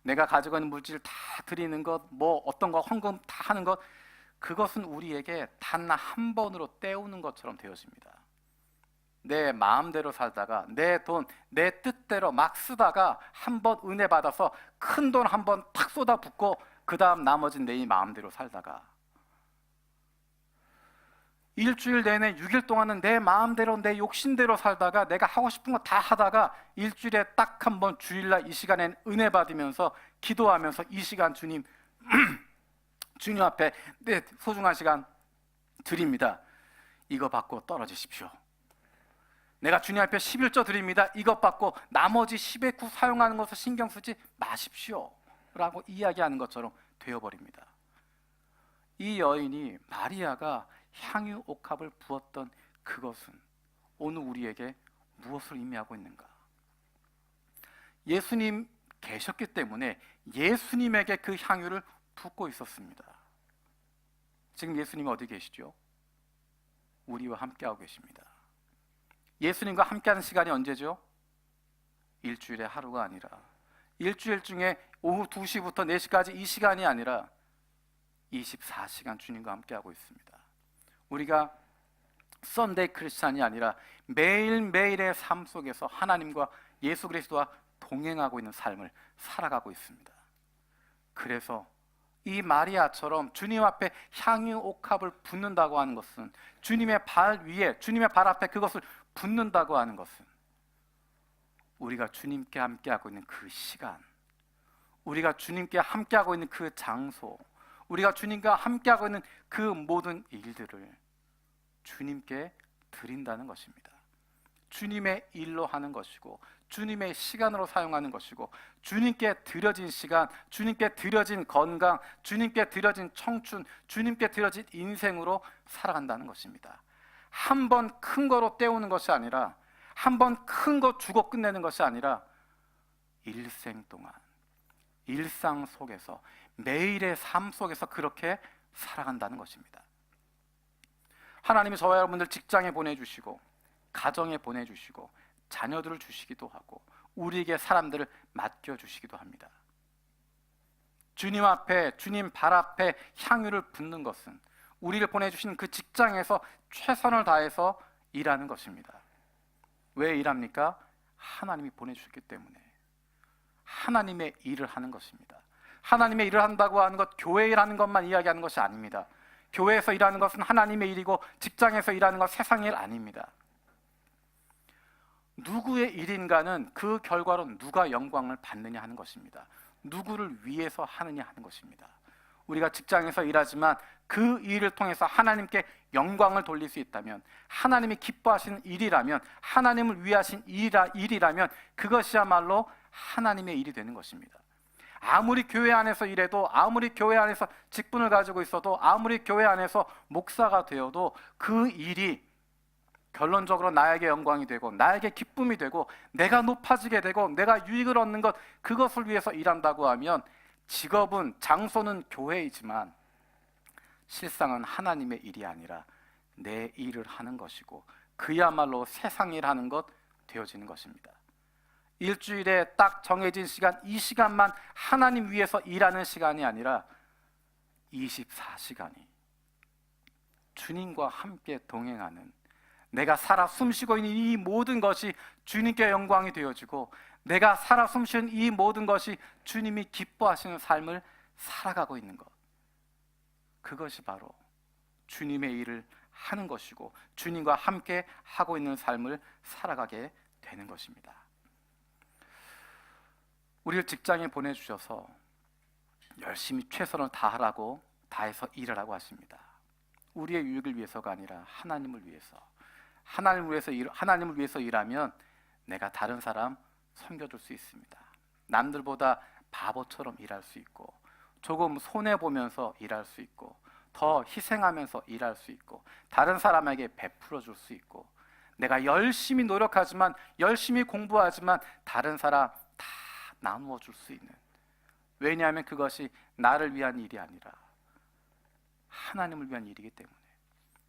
Speaker 4: 내가 가지고 있는 물질 다 드리는 것, 뭐 어떤 거 헌금 다 하는 것, 그것은 우리에게 단 한 번으로 때우는 것처럼 되어집니다. 내 마음대로 살다가 내 돈, 내 뜻대로 막 쓰다가 한 번 은혜 받아서 큰 돈 한 번 탁 쏟아붓고 그 다음 나머지는 내 마음대로 살다가 일주일 내내 6일 동안은 내 마음대로 내 욕심대로 살다가 내가 하고 싶은 거 다 하다가 일주일에 딱 한 번 주일날 이 시간엔 은혜 받으면서 기도하면서 이 시간 주님 주님 앞에 내 소중한 시간 드립니다. 이거 받고 떨어지십시오. 내가 주님 앞에 11조 드립니다. 이것 받고 나머지 10의 9 사용하는 것을 신경 쓰지 마십시오 라고 이야기하는 것처럼 되어버립니다. 이 여인이 마리아가 향유옥합을 부었던 그것은 오늘 우리에게 무엇을 의미하고 있는가? 예수님 계셨기 때문에 예수님에게 그 향유를 붓고 있었습니다. 지금 예수님이 어디 계시죠? 우리와 함께하고 계십니다. 예수님과 함께하는 시간이 언제죠? 일주일에 하루가 아니라 일주일 중에 오후 2시부터 4시까지 이 시간이 아니라 24시간 주님과 함께하고 있습니다. 우리가 썬데이 크리스찬이 아니라 매일매일의 삶 속에서 하나님과 예수 그리스도와 동행하고 있는 삶을 살아가고 있습니다. 그래서 이 마리아처럼 주님 앞에 향유옥합을 붓는다고 하는 것은, 주님의 발 위에, 주님의 발 앞에 그것을 붓는다고 하는 것은 우리가 주님께 함께하고 있는 그 시간, 우리가 주님께 함께하고 있는 그 장소, 우리가 주님과 함께하고 있는 그 모든 일들을 주님께 드린다는 것입니다. 주님의 일로 하는 것이고 주님의 시간으로 사용하는 것이고, 주님께 드려진 시간, 주님께 드려진 건강, 주님께 드려진 청춘, 주님께 드려진 인생으로 살아간다는 것입니다. 한 번 큰 거로 때우는 것이 아니라, 한 번 큰 거 주고 끝내는 것이 아니라 일생 동안 일상 속에서, 매일의 삶 속에서 그렇게 살아간다는 것입니다. 하나님이 저와 여러분들 직장에 보내주시고, 가정에 보내주시고, 자녀들을 주시기도 하고, 우리에게 사람들을 맡겨주시기도 합니다. 주님 앞에, 주님 발 앞에 향유를 붓는 것은 우리를 보내주신 그 직장에서 최선을 다해서 일하는 것입니다. 왜 일합니까? 하나님이 보내주셨기 때문에. 하나님의 일을 하는 것입니다. 하나님의 일을 한다고 하는 것, 교회 일하는 것만 이야기하는 것이 아닙니다. 교회에서 일하는 것은 하나님의 일이고, 직장에서 일하는 것 세상의 일 아닙니다. 누구의 일인가는 그 결과로 누가 영광을 받느냐 하는 것입니다. 누구를 위해서 하느냐 하는 것입니다. 우리가 직장에서 일하지만 그 일을 통해서 하나님께 영광을 돌릴 수 있다면, 하나님이 기뻐하시는 일이라면, 하나님을 위하신 일이라면 그것이야말로 하나님의 일이 되는 것입니다. 아무리 교회 안에서 일해도, 아무리 교회 안에서 직분을 가지고 있어도, 아무리 교회 안에서 목사가 되어도 그 일이 결론적으로 나에게 영광이 되고, 나에게 기쁨이 되고, 내가 높아지게 되고, 내가 유익을 얻는 것, 그것을 위해서 일한다고 하면 직업은, 장소는 교회이지만 실상은 하나님의 일이 아니라 내 일을 하는 것이고, 그야말로 세상 일 하는 것 되어지는 것입니다. 일주일에 딱 정해진 시간, 이 시간만 하나님 위해서 일하는 시간이 아니라 24시간이 주님과 함께 동행하는, 내가 살아 숨쉬고 있는 이 모든 것이 주님께 영광이 되어지고, 내가 살아 숨쉬는 이 모든 것이 주님이 기뻐하시는 삶을 살아가고 있는 것, 그것이 바로 주님의 일을 하는 것이고, 주님과 함께 하고 있는 삶을 살아가게 되는 것입니다. 우리를 직장에 보내주셔서 열심히 최선을 다하라고, 다해서 일하라고 하십니다. 우리의 유익을 위해서가 아니라 하나님을 위해서. 하나님을 위해서 일하면 내가 다른 사람 섬겨줄 수 있습니다. 남들보다 바보처럼 일할 수 있고, 조금 손해보면서 일할 수 있고, 더 희생하면서 일할 수 있고, 다른 사람에게 베풀어 줄 수 있고, 내가 열심히 노력하지만, 열심히 공부하지만 다른 사람 다 나누어 줄 수 있는, 왜냐하면 그것이 나를 위한 일이 아니라 하나님을 위한 일이기 때문에.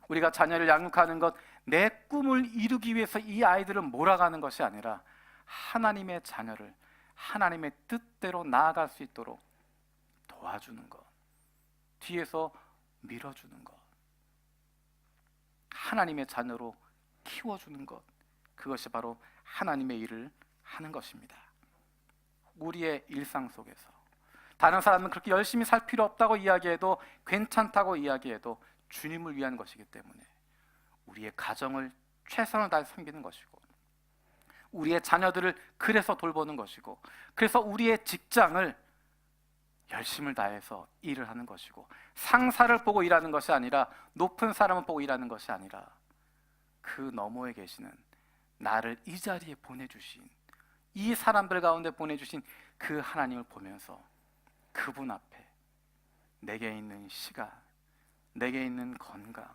Speaker 4: 우리가 자녀를 양육하는 것, 내 꿈을 이루기 위해서 이 아이들을 몰아가는 것이 아니라 하나님의 자녀를 하나님의 뜻대로 나아갈 수 있도록 도와주는 것, 뒤에서 밀어주는 것, 하나님의 자녀로 키워주는 것, 그것이 바로 하나님의 일을 하는 것입니다. 우리의 일상 속에서 다른 사람은 그렇게 열심히 살 필요 없다고 이야기해도, 괜찮다고 이야기해도 주님을 위한 것이기 때문에 우리의 가정을 최선을 다해 섬기는 것이고, 우리의 자녀들을 그래서 돌보는 것이고, 그래서 우리의 직장을 열심을 다해서 일을 하는 것이고, 상사를 보고 일하는 것이 아니라, 높은 사람을 보고 일하는 것이 아니라 그 너머에 계시는, 나를 이 자리에 보내주신, 이 사람들 가운데 보내주신 그 하나님을 보면서 그분 앞에 내게 있는 시간, 내게 있는 건강,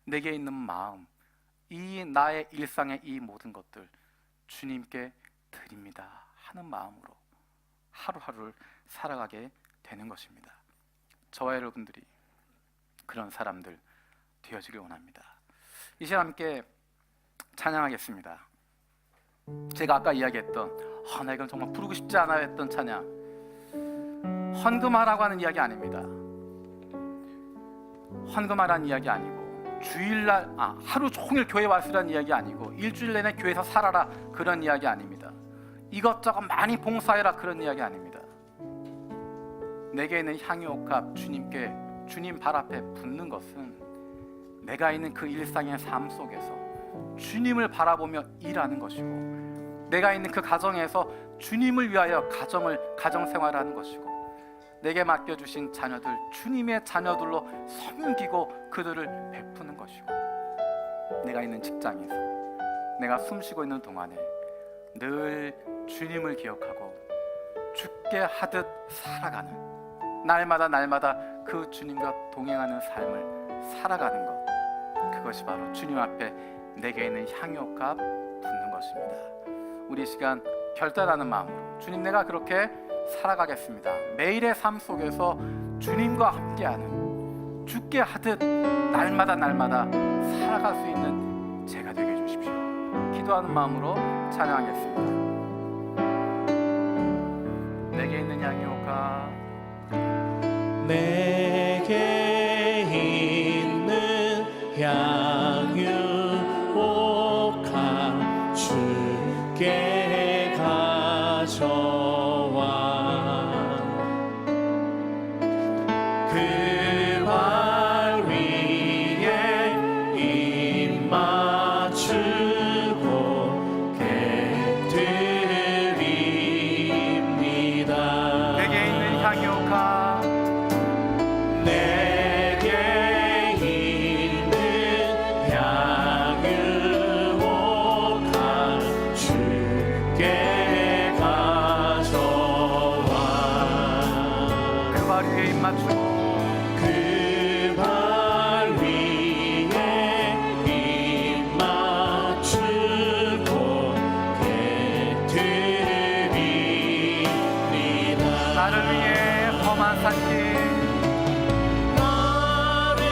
Speaker 4: 내게 있는 마음, 이 나의 일상의 이 모든 것들 주님께 드립니다 하는 마음으로 하루하루를 살아가게 되는 것입니다. 저와 여러분들이 그런 사람들 되어지길 원합니다. 이 시간 함께 찬양하겠습니다. 제가 아까 이야기했던, 나 이건 정말 부르고 싶지 않아 했던 찬양, 헌금하라고 하는 이야기 아닙니다. 헌금하라는 이야기 아니고, 주일날 하루 종일 교회 왔으라는 이야기 아니고, 일주일 내내 교회에서 살아라 그런 이야기 아닙니다. 이것저것 많이 봉사해라 그런 이야기 아닙니다. 내게 있는 향유옥합 주님께, 주님 발 앞에 붓는 것은 내가 있는 그 일상의 삶 속에서 주님을 바라보며 일하는 것이고, 내가 있는 그 가정에서 주님을 위하여 가정생활을 하는 것이고, 내게 맡겨주신 자녀들 주님의 자녀들로 섬기고 그들을 베푸는 것이고, 내가 있는 직장에서, 내가 숨쉬고 있는 동안에 늘 주님을 기억하고 죽게 하듯 살아가는, 날마다 그 주님과 동행하는 삶을 살아가는 것, 그것이 바로 주님 앞에 내게 있는 향유값 붓는 것입니다. 우리 이 시간 결단하는 마음으로 주님, 내가 그렇게 살아가겠습니다. 매일의 삶 속에서 주님과 함께하는, 죽게 하듯 날마다 살아갈 수 있는 제가 되게 해주십시오. 기도하는 마음으로 찬양하겠습니다. 내게 있는 향유가,
Speaker 2: 내게 있는 향유가 주께 가져와 그 발 위에 입 맞추고 깨뜨립니다.
Speaker 4: 내게 있는 향유가,
Speaker 2: 내게 있는 향유가 주께 가져와
Speaker 4: 그 발 위에 입 맞추고
Speaker 2: 그 발 위에 입 맞추고 깨뜨립니다.
Speaker 4: 나를 위해 험한 산길,
Speaker 2: 나를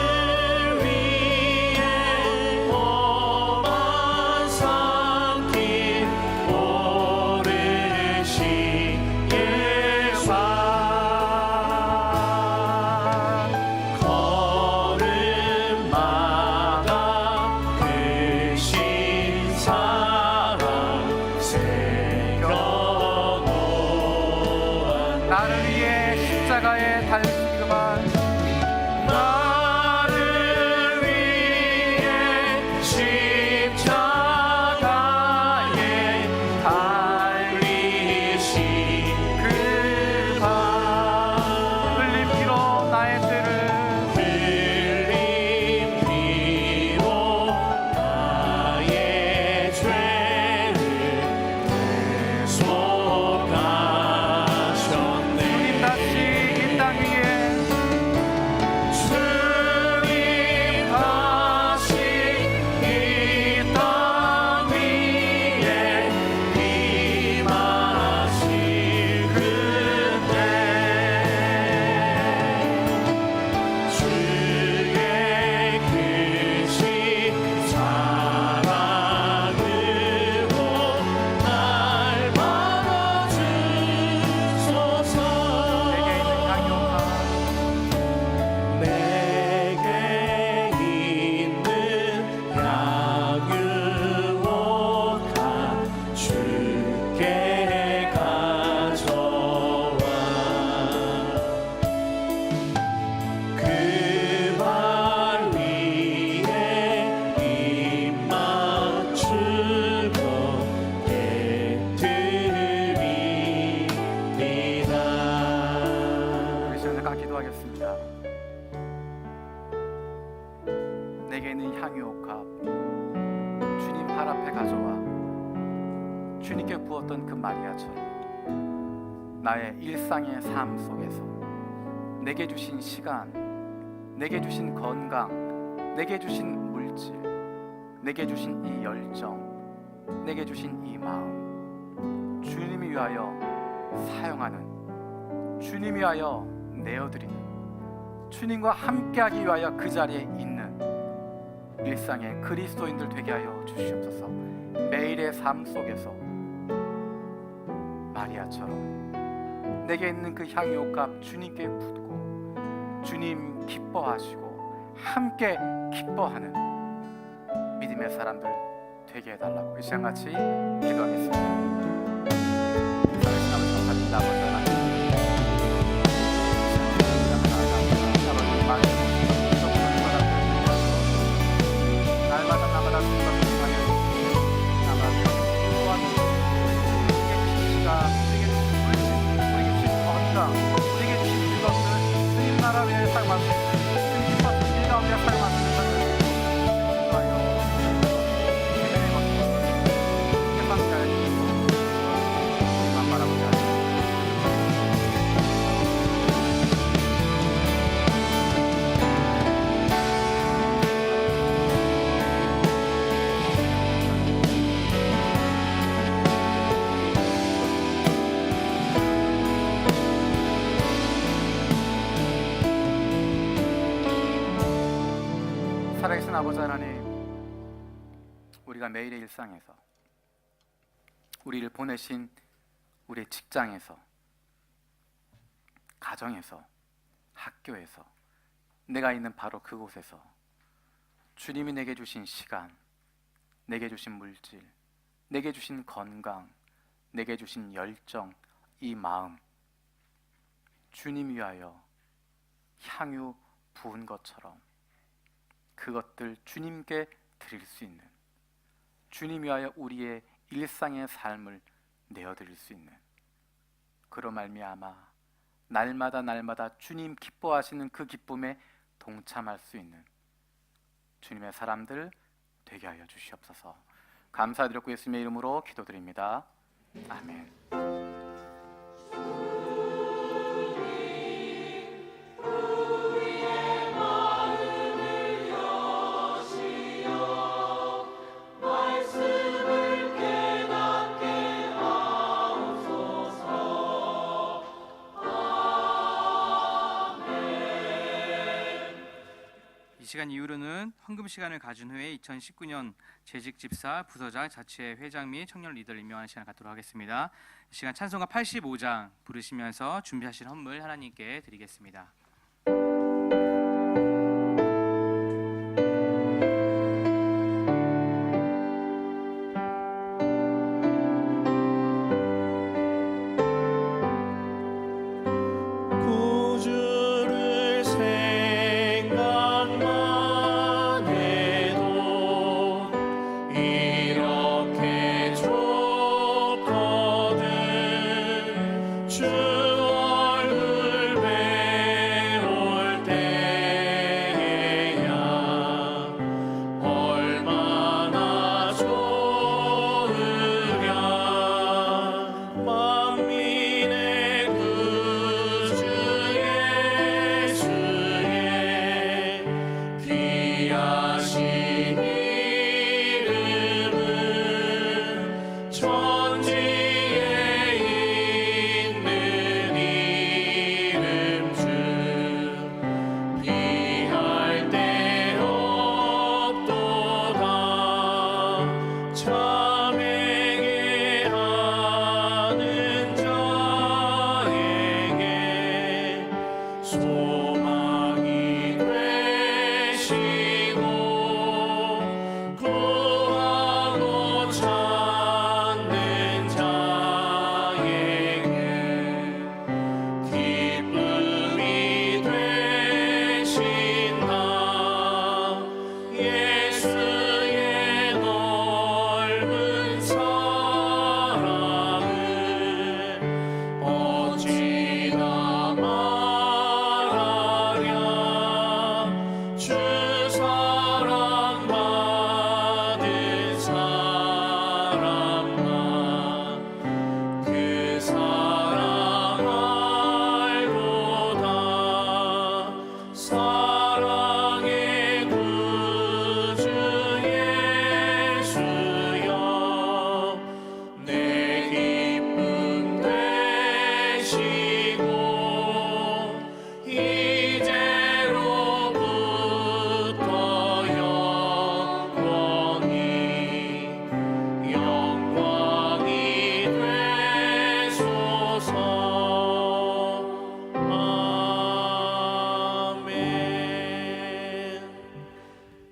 Speaker 2: 위해 험한 산길 오르신 예수, 걸음마다 크신 사랑 새겨놓았네.
Speaker 4: 나를 위해 십자가에 달리신 그만,
Speaker 2: 나를 위해 십자가에 달리신
Speaker 4: 그만 흘린 피로 나의 죄를,
Speaker 2: 흘린 피로 나의 죄를 대속하셨네.
Speaker 4: 주님 다시 이 땅 위에,
Speaker 2: 주님 다시 이 땅 위에 임하실 그때 주의 크신 사랑으로 날 받아주소서.
Speaker 4: 내게 있는 향유가,
Speaker 2: 내게 있는 향유가 주께 가져와 그 발 위에 입 맞추고 깨뜨립니다.
Speaker 4: 우리 시간 잠깐 기도하겠습니다. 내게 있는 향유옥합 주님 발 앞에 가져와 주님께 부었던 그 마리아처럼 나의 일상의 삶 속에서 내게 주신 시간, 내게 주신 건강, 내게 주신 물질, 내게 주신 이 열정, 내게 주신 이 마음, 주님이 위하여 사용하는, 주님이 위하여 내어드리는, 주님과 함께하기 위하여 그 자리에 있는 일상의 그리스도인들 되게 하여 주시옵소서. 매일의 삶 속에서 마리아처럼 내게 있는 그 향유옥값 주님께 붓고 주님 기뻐하시고 함께 기뻐하는 믿음의 사람들 되게 해달라고 이 시간 같이 기도하겠습니다. 살아계신 아버지 감사드립니다. 아버지 하나님, 날마다 순간순간에 나가며 또한 우리에게 주신 시간, 우리에게 주신 물질, 우리에게 주신 건강, 우리에게 주신 이것들 주님 나라 위에 사용할 수 있는 주님 기뻐하는 일 가운데 사용할 수 있는 주님과여 예배의 것들 행방자의 주시고 살아계신 아버지 하나님, 우리가 매일의 일상에서, 우리를 보내신 우리의 직장에서, 가정에서, 학교에서, 내가 있는 바로 그곳에서 주님이 내게 주신 시간, 내게 주신 물질, 내게 주신 건강, 내게 주신 열정, 이 마음, 주님 위하여 향유 부은 것처럼 그것들 주님께 드릴 수 있는, 주님 위하여 우리의 일상의 삶을 내어드릴 수 있는, 그로 말미암아 날마다 주님 기뻐하시는 그 기쁨에 동참할 수 있는 주님의 사람들 되게 하여 주시옵소서. 감사드렸고 예수님의 이름으로 기도드립니다. 아멘.
Speaker 1: 이 시간 이후로는 헌금 시간을 가진 후에 2019년 재직 집사, 부서장, 자치회 회장 및 청년 리더를 임명하는 시간을 갖도록 하겠습니다. 이 시간 찬송가 85장 부르시면서 준비하실 헌물 하나님께 드리겠습니다.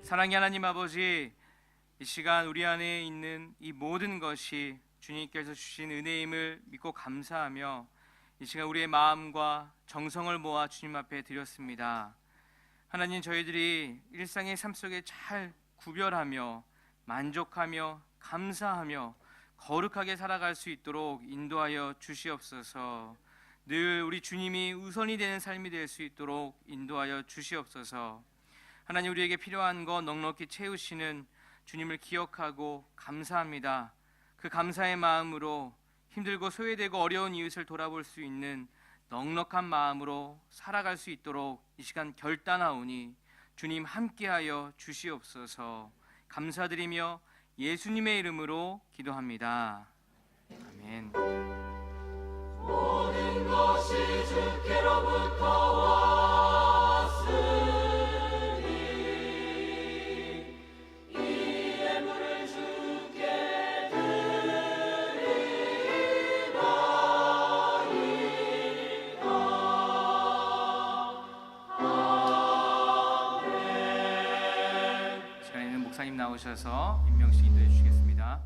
Speaker 1: 사랑의 하나님 아버지, 이 시간 우리 안에 있는 이 모든 것이 주님께서 주신 은혜임을 믿고 감사하며 이 시간 우리의 마음과 정성을 모아 주님 앞에 드렸습니다. 하나님, 저희들이 일상의 삶 속에 잘 구별하며 만족하며 감사하며 거룩하게 살아갈 수 있도록 인도하여 주시옵소서. 늘 우리 주님이 우선이 되는 삶이 될 수 있도록 인도하여 주시옵소서. 하나님, 우리에게 필요한 것 넉넉히 채우시는 주님을 기억하고 감사합니다. 그 감사의 마음으로 힘들고 소외되고 어려운 이웃을 돌아볼 수 있는 넉넉한 마음으로 살아갈 수 있도록 이 시간 결단하오니 주님 함께하여 주시옵소서. 감사드리며 예수님의 이름으로 기도합니다. 아멘.
Speaker 5: 모든 것이 주께로부터 왔으니
Speaker 1: 목사님 나오셔서 임명식 인도해 주시겠습니다.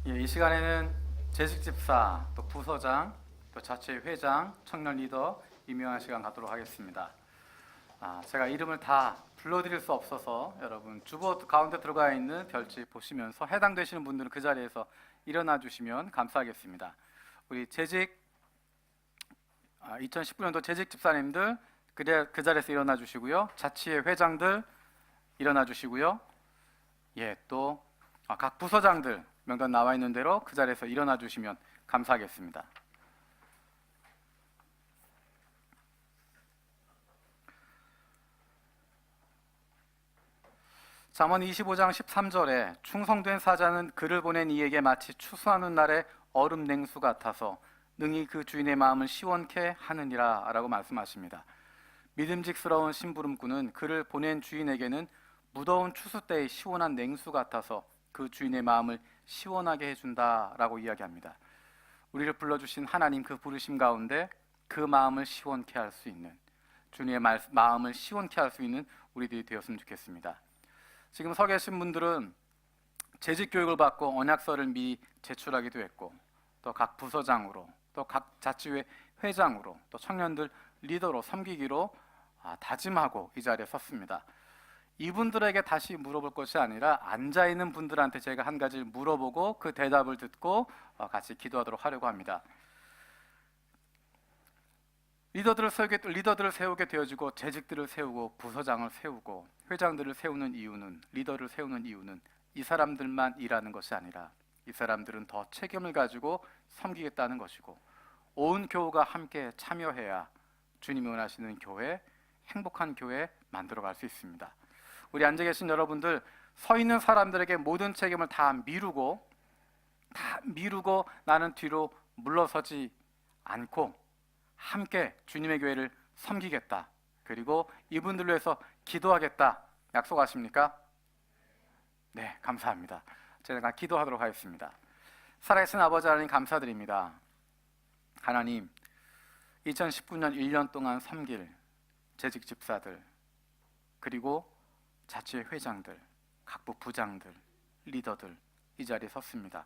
Speaker 4: 예, 이 시간에는 재직 집사, 또 부서장, 또 자체 회장, 청년 리더 임명한 시간 갖도록 하겠습니다. 제가 이름을 다 불러드릴 수 없어서 여러분 주보 가운데 들어가 있는 별지 보시면서 해당되시는 분들은 그 자리에서 일어나 주시면 감사하겠습니다. 우리 재직 2019년도 재직 집사님들 그 자리에서 일어나 주시고요. 자치회 회장들 일어나 주시고요. 예, 또 각 부서장들 명단 나와 있는 대로 그 자리에서 일어나 주시면 감사하겠습니다. 잠언 25장 13절에 충성된 사자는 그를 보낸 이에게 마치 추수하는 날에 얼음 냉수 같아서 능히 그 주인의 마음을 시원케 하느니라 라고 말씀하십니다. 믿음직스러운 심부름꾼은 그를 보낸 주인에게는 무더운 추수 때의 시원한 냉수 같아서 그 주인의 마음을 시원하게 해준다라고 이야기합니다. 우리를 불러주신 하나님 그 부르심 가운데 그 마음을 시원케 할 수 있는, 주님의 마음을 시원케 할 수 있는 우리들이 되었으면 좋겠습니다. 지금 서 계신 분들은 재직 교육을 받고 언약서를 미리 제출하기도 했고, 또 각 부서장으로, 또 각 자치회 회장으로, 또 청년들 리더로 섬기기로 다짐하고 이 자리에 섰습니다. 이분들에게 다시 물어볼 것이 아니라 앉아있는 분들한테 제가 한 가지를 물어보고 그 대답을 듣고 같이 기도하도록 하려고 합니다. 리더들을 세우게 되어지고 재직들을 세우고 부서장을 세우고 회장들을 세우는 이유는, 리더를 세우는 이유는 이 사람들만 일하는 것이 아니라 이 사람들은 더 책임을 가지고 섬기겠다는 것이고, 온 교우가 함께 참여해야 주님이 원하시는 교회, 행복한 교회 만들어갈 수 있습니다. 우리 앉아 계신 여러분들, 서 있는 사람들에게 모든 책임을 다 미루고 나는 뒤로 물러서지 않고 함께 주님의 교회를 섬기겠다, 그리고 이분들로 해서 기도하겠다 약속하십니까? 네, 감사합니다. 제가 기도하도록 하겠습니다. 살아계신 아버지 하나님 감사드립니다. 하나님, 2019년 1년 동안 섬길 재직 집사들, 그리고 자치회 회장들, 각부 부장들, 리더들 이 자리에 섰습니다.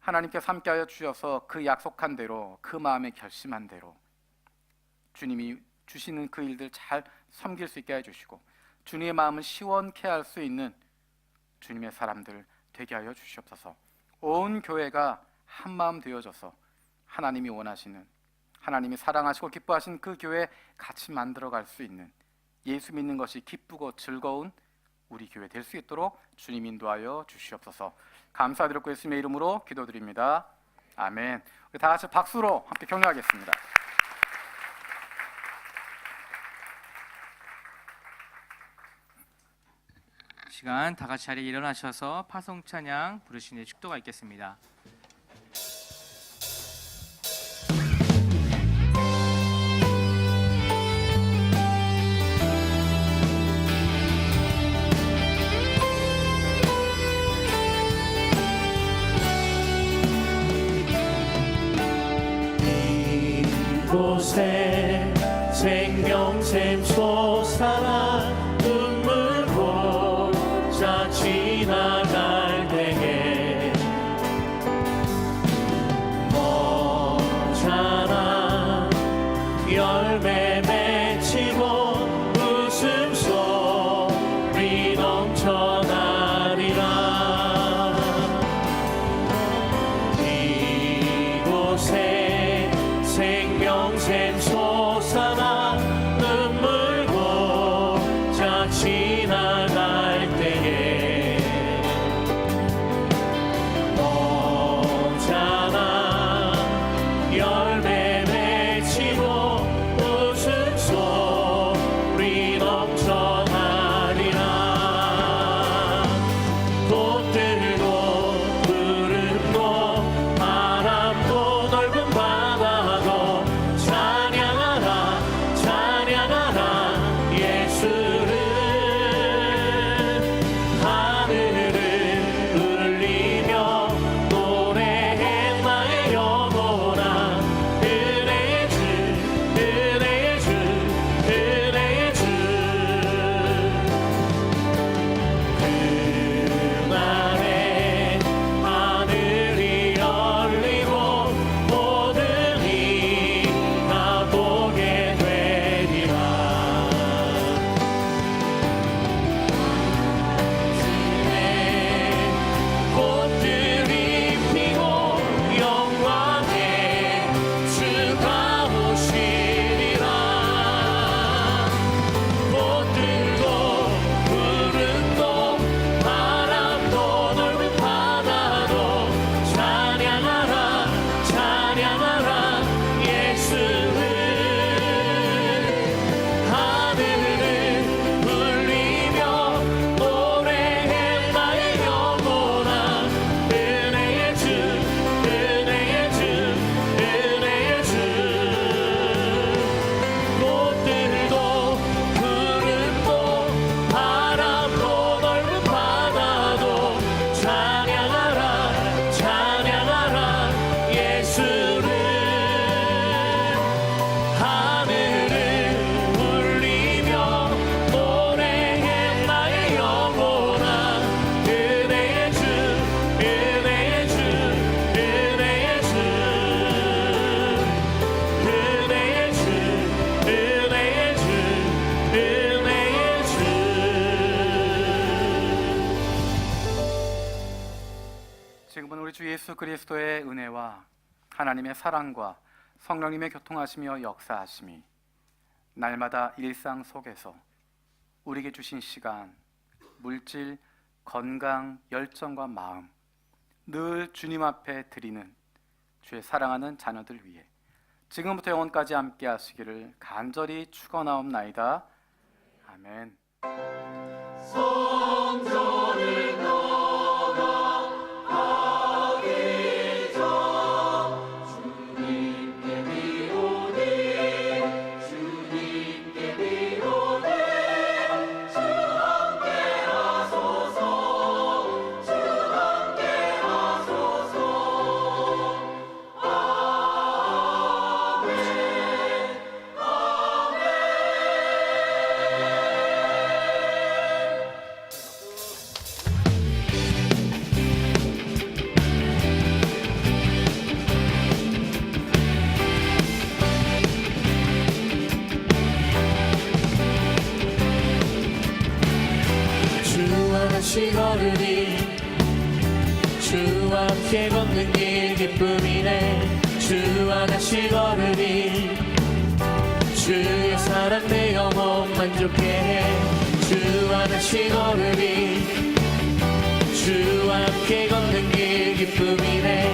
Speaker 4: 하나님께서 함께하여 주셔서 그 약속한 대로, 그 마음에 결심한 대로 주님이 주시는 그 일들 잘 섬길 수 있게 해주시고, 주님의 마음을 시원케 할 수 있는 주님의 사람들 되게 하여 주시옵소서. 온 교회가 한 마음 되어져서 하나님이 원하시는, 하나님이 사랑하시고 기뻐하신 그 교회 같이 만들어갈 수 있는, 예수 믿는 것이 기쁘고 즐거운 우리 교회 될 수 있도록 주님 인도하여 주시옵소서. 감사드리고 예수님의 이름으로 기도드립니다. 아멘. 우리 다 같이 박수로 함께 격려하겠습니다.
Speaker 1: 시간 다 같이 자리에 일어나셔서 파송 찬양 부르시는 축도가 있겠습니다.
Speaker 2: 이곳에 생명샘 솟아나 눈물 보자 지나갈 때에 머잖아 열매 맺히고 웃음소리 넘쳐나리라. 이곳에 생명샘 솟아나 눈물 보자 지나갈 때에 머잖아 열매 맺히고 웃음소리 넘쳐나리라. 꽃들도 푸르고 바람도 넓은 바다도 찬양하리.
Speaker 4: 그리스도의 은혜와 하나님의 사랑과 성령님의 교통하시며 역사하심이 날마다 일상 속에서 우리에게 주신 시간, 물질, 건강, 열정과 마음 늘 주님 앞에 드리는 주의 사랑하는 자녀들 위해 지금부터 영원까지 함께 하시기를 간절히 축원하옵나이다. 아멘.
Speaker 2: 주와 같이 걸으니 주와 함께 걷는 길 기쁨이네. 주와 같이 걸으니 주의 사랑 내 영혼 만족해 해. 주와 같이 걸으니 주와 함께 걷는 길 기쁨이네.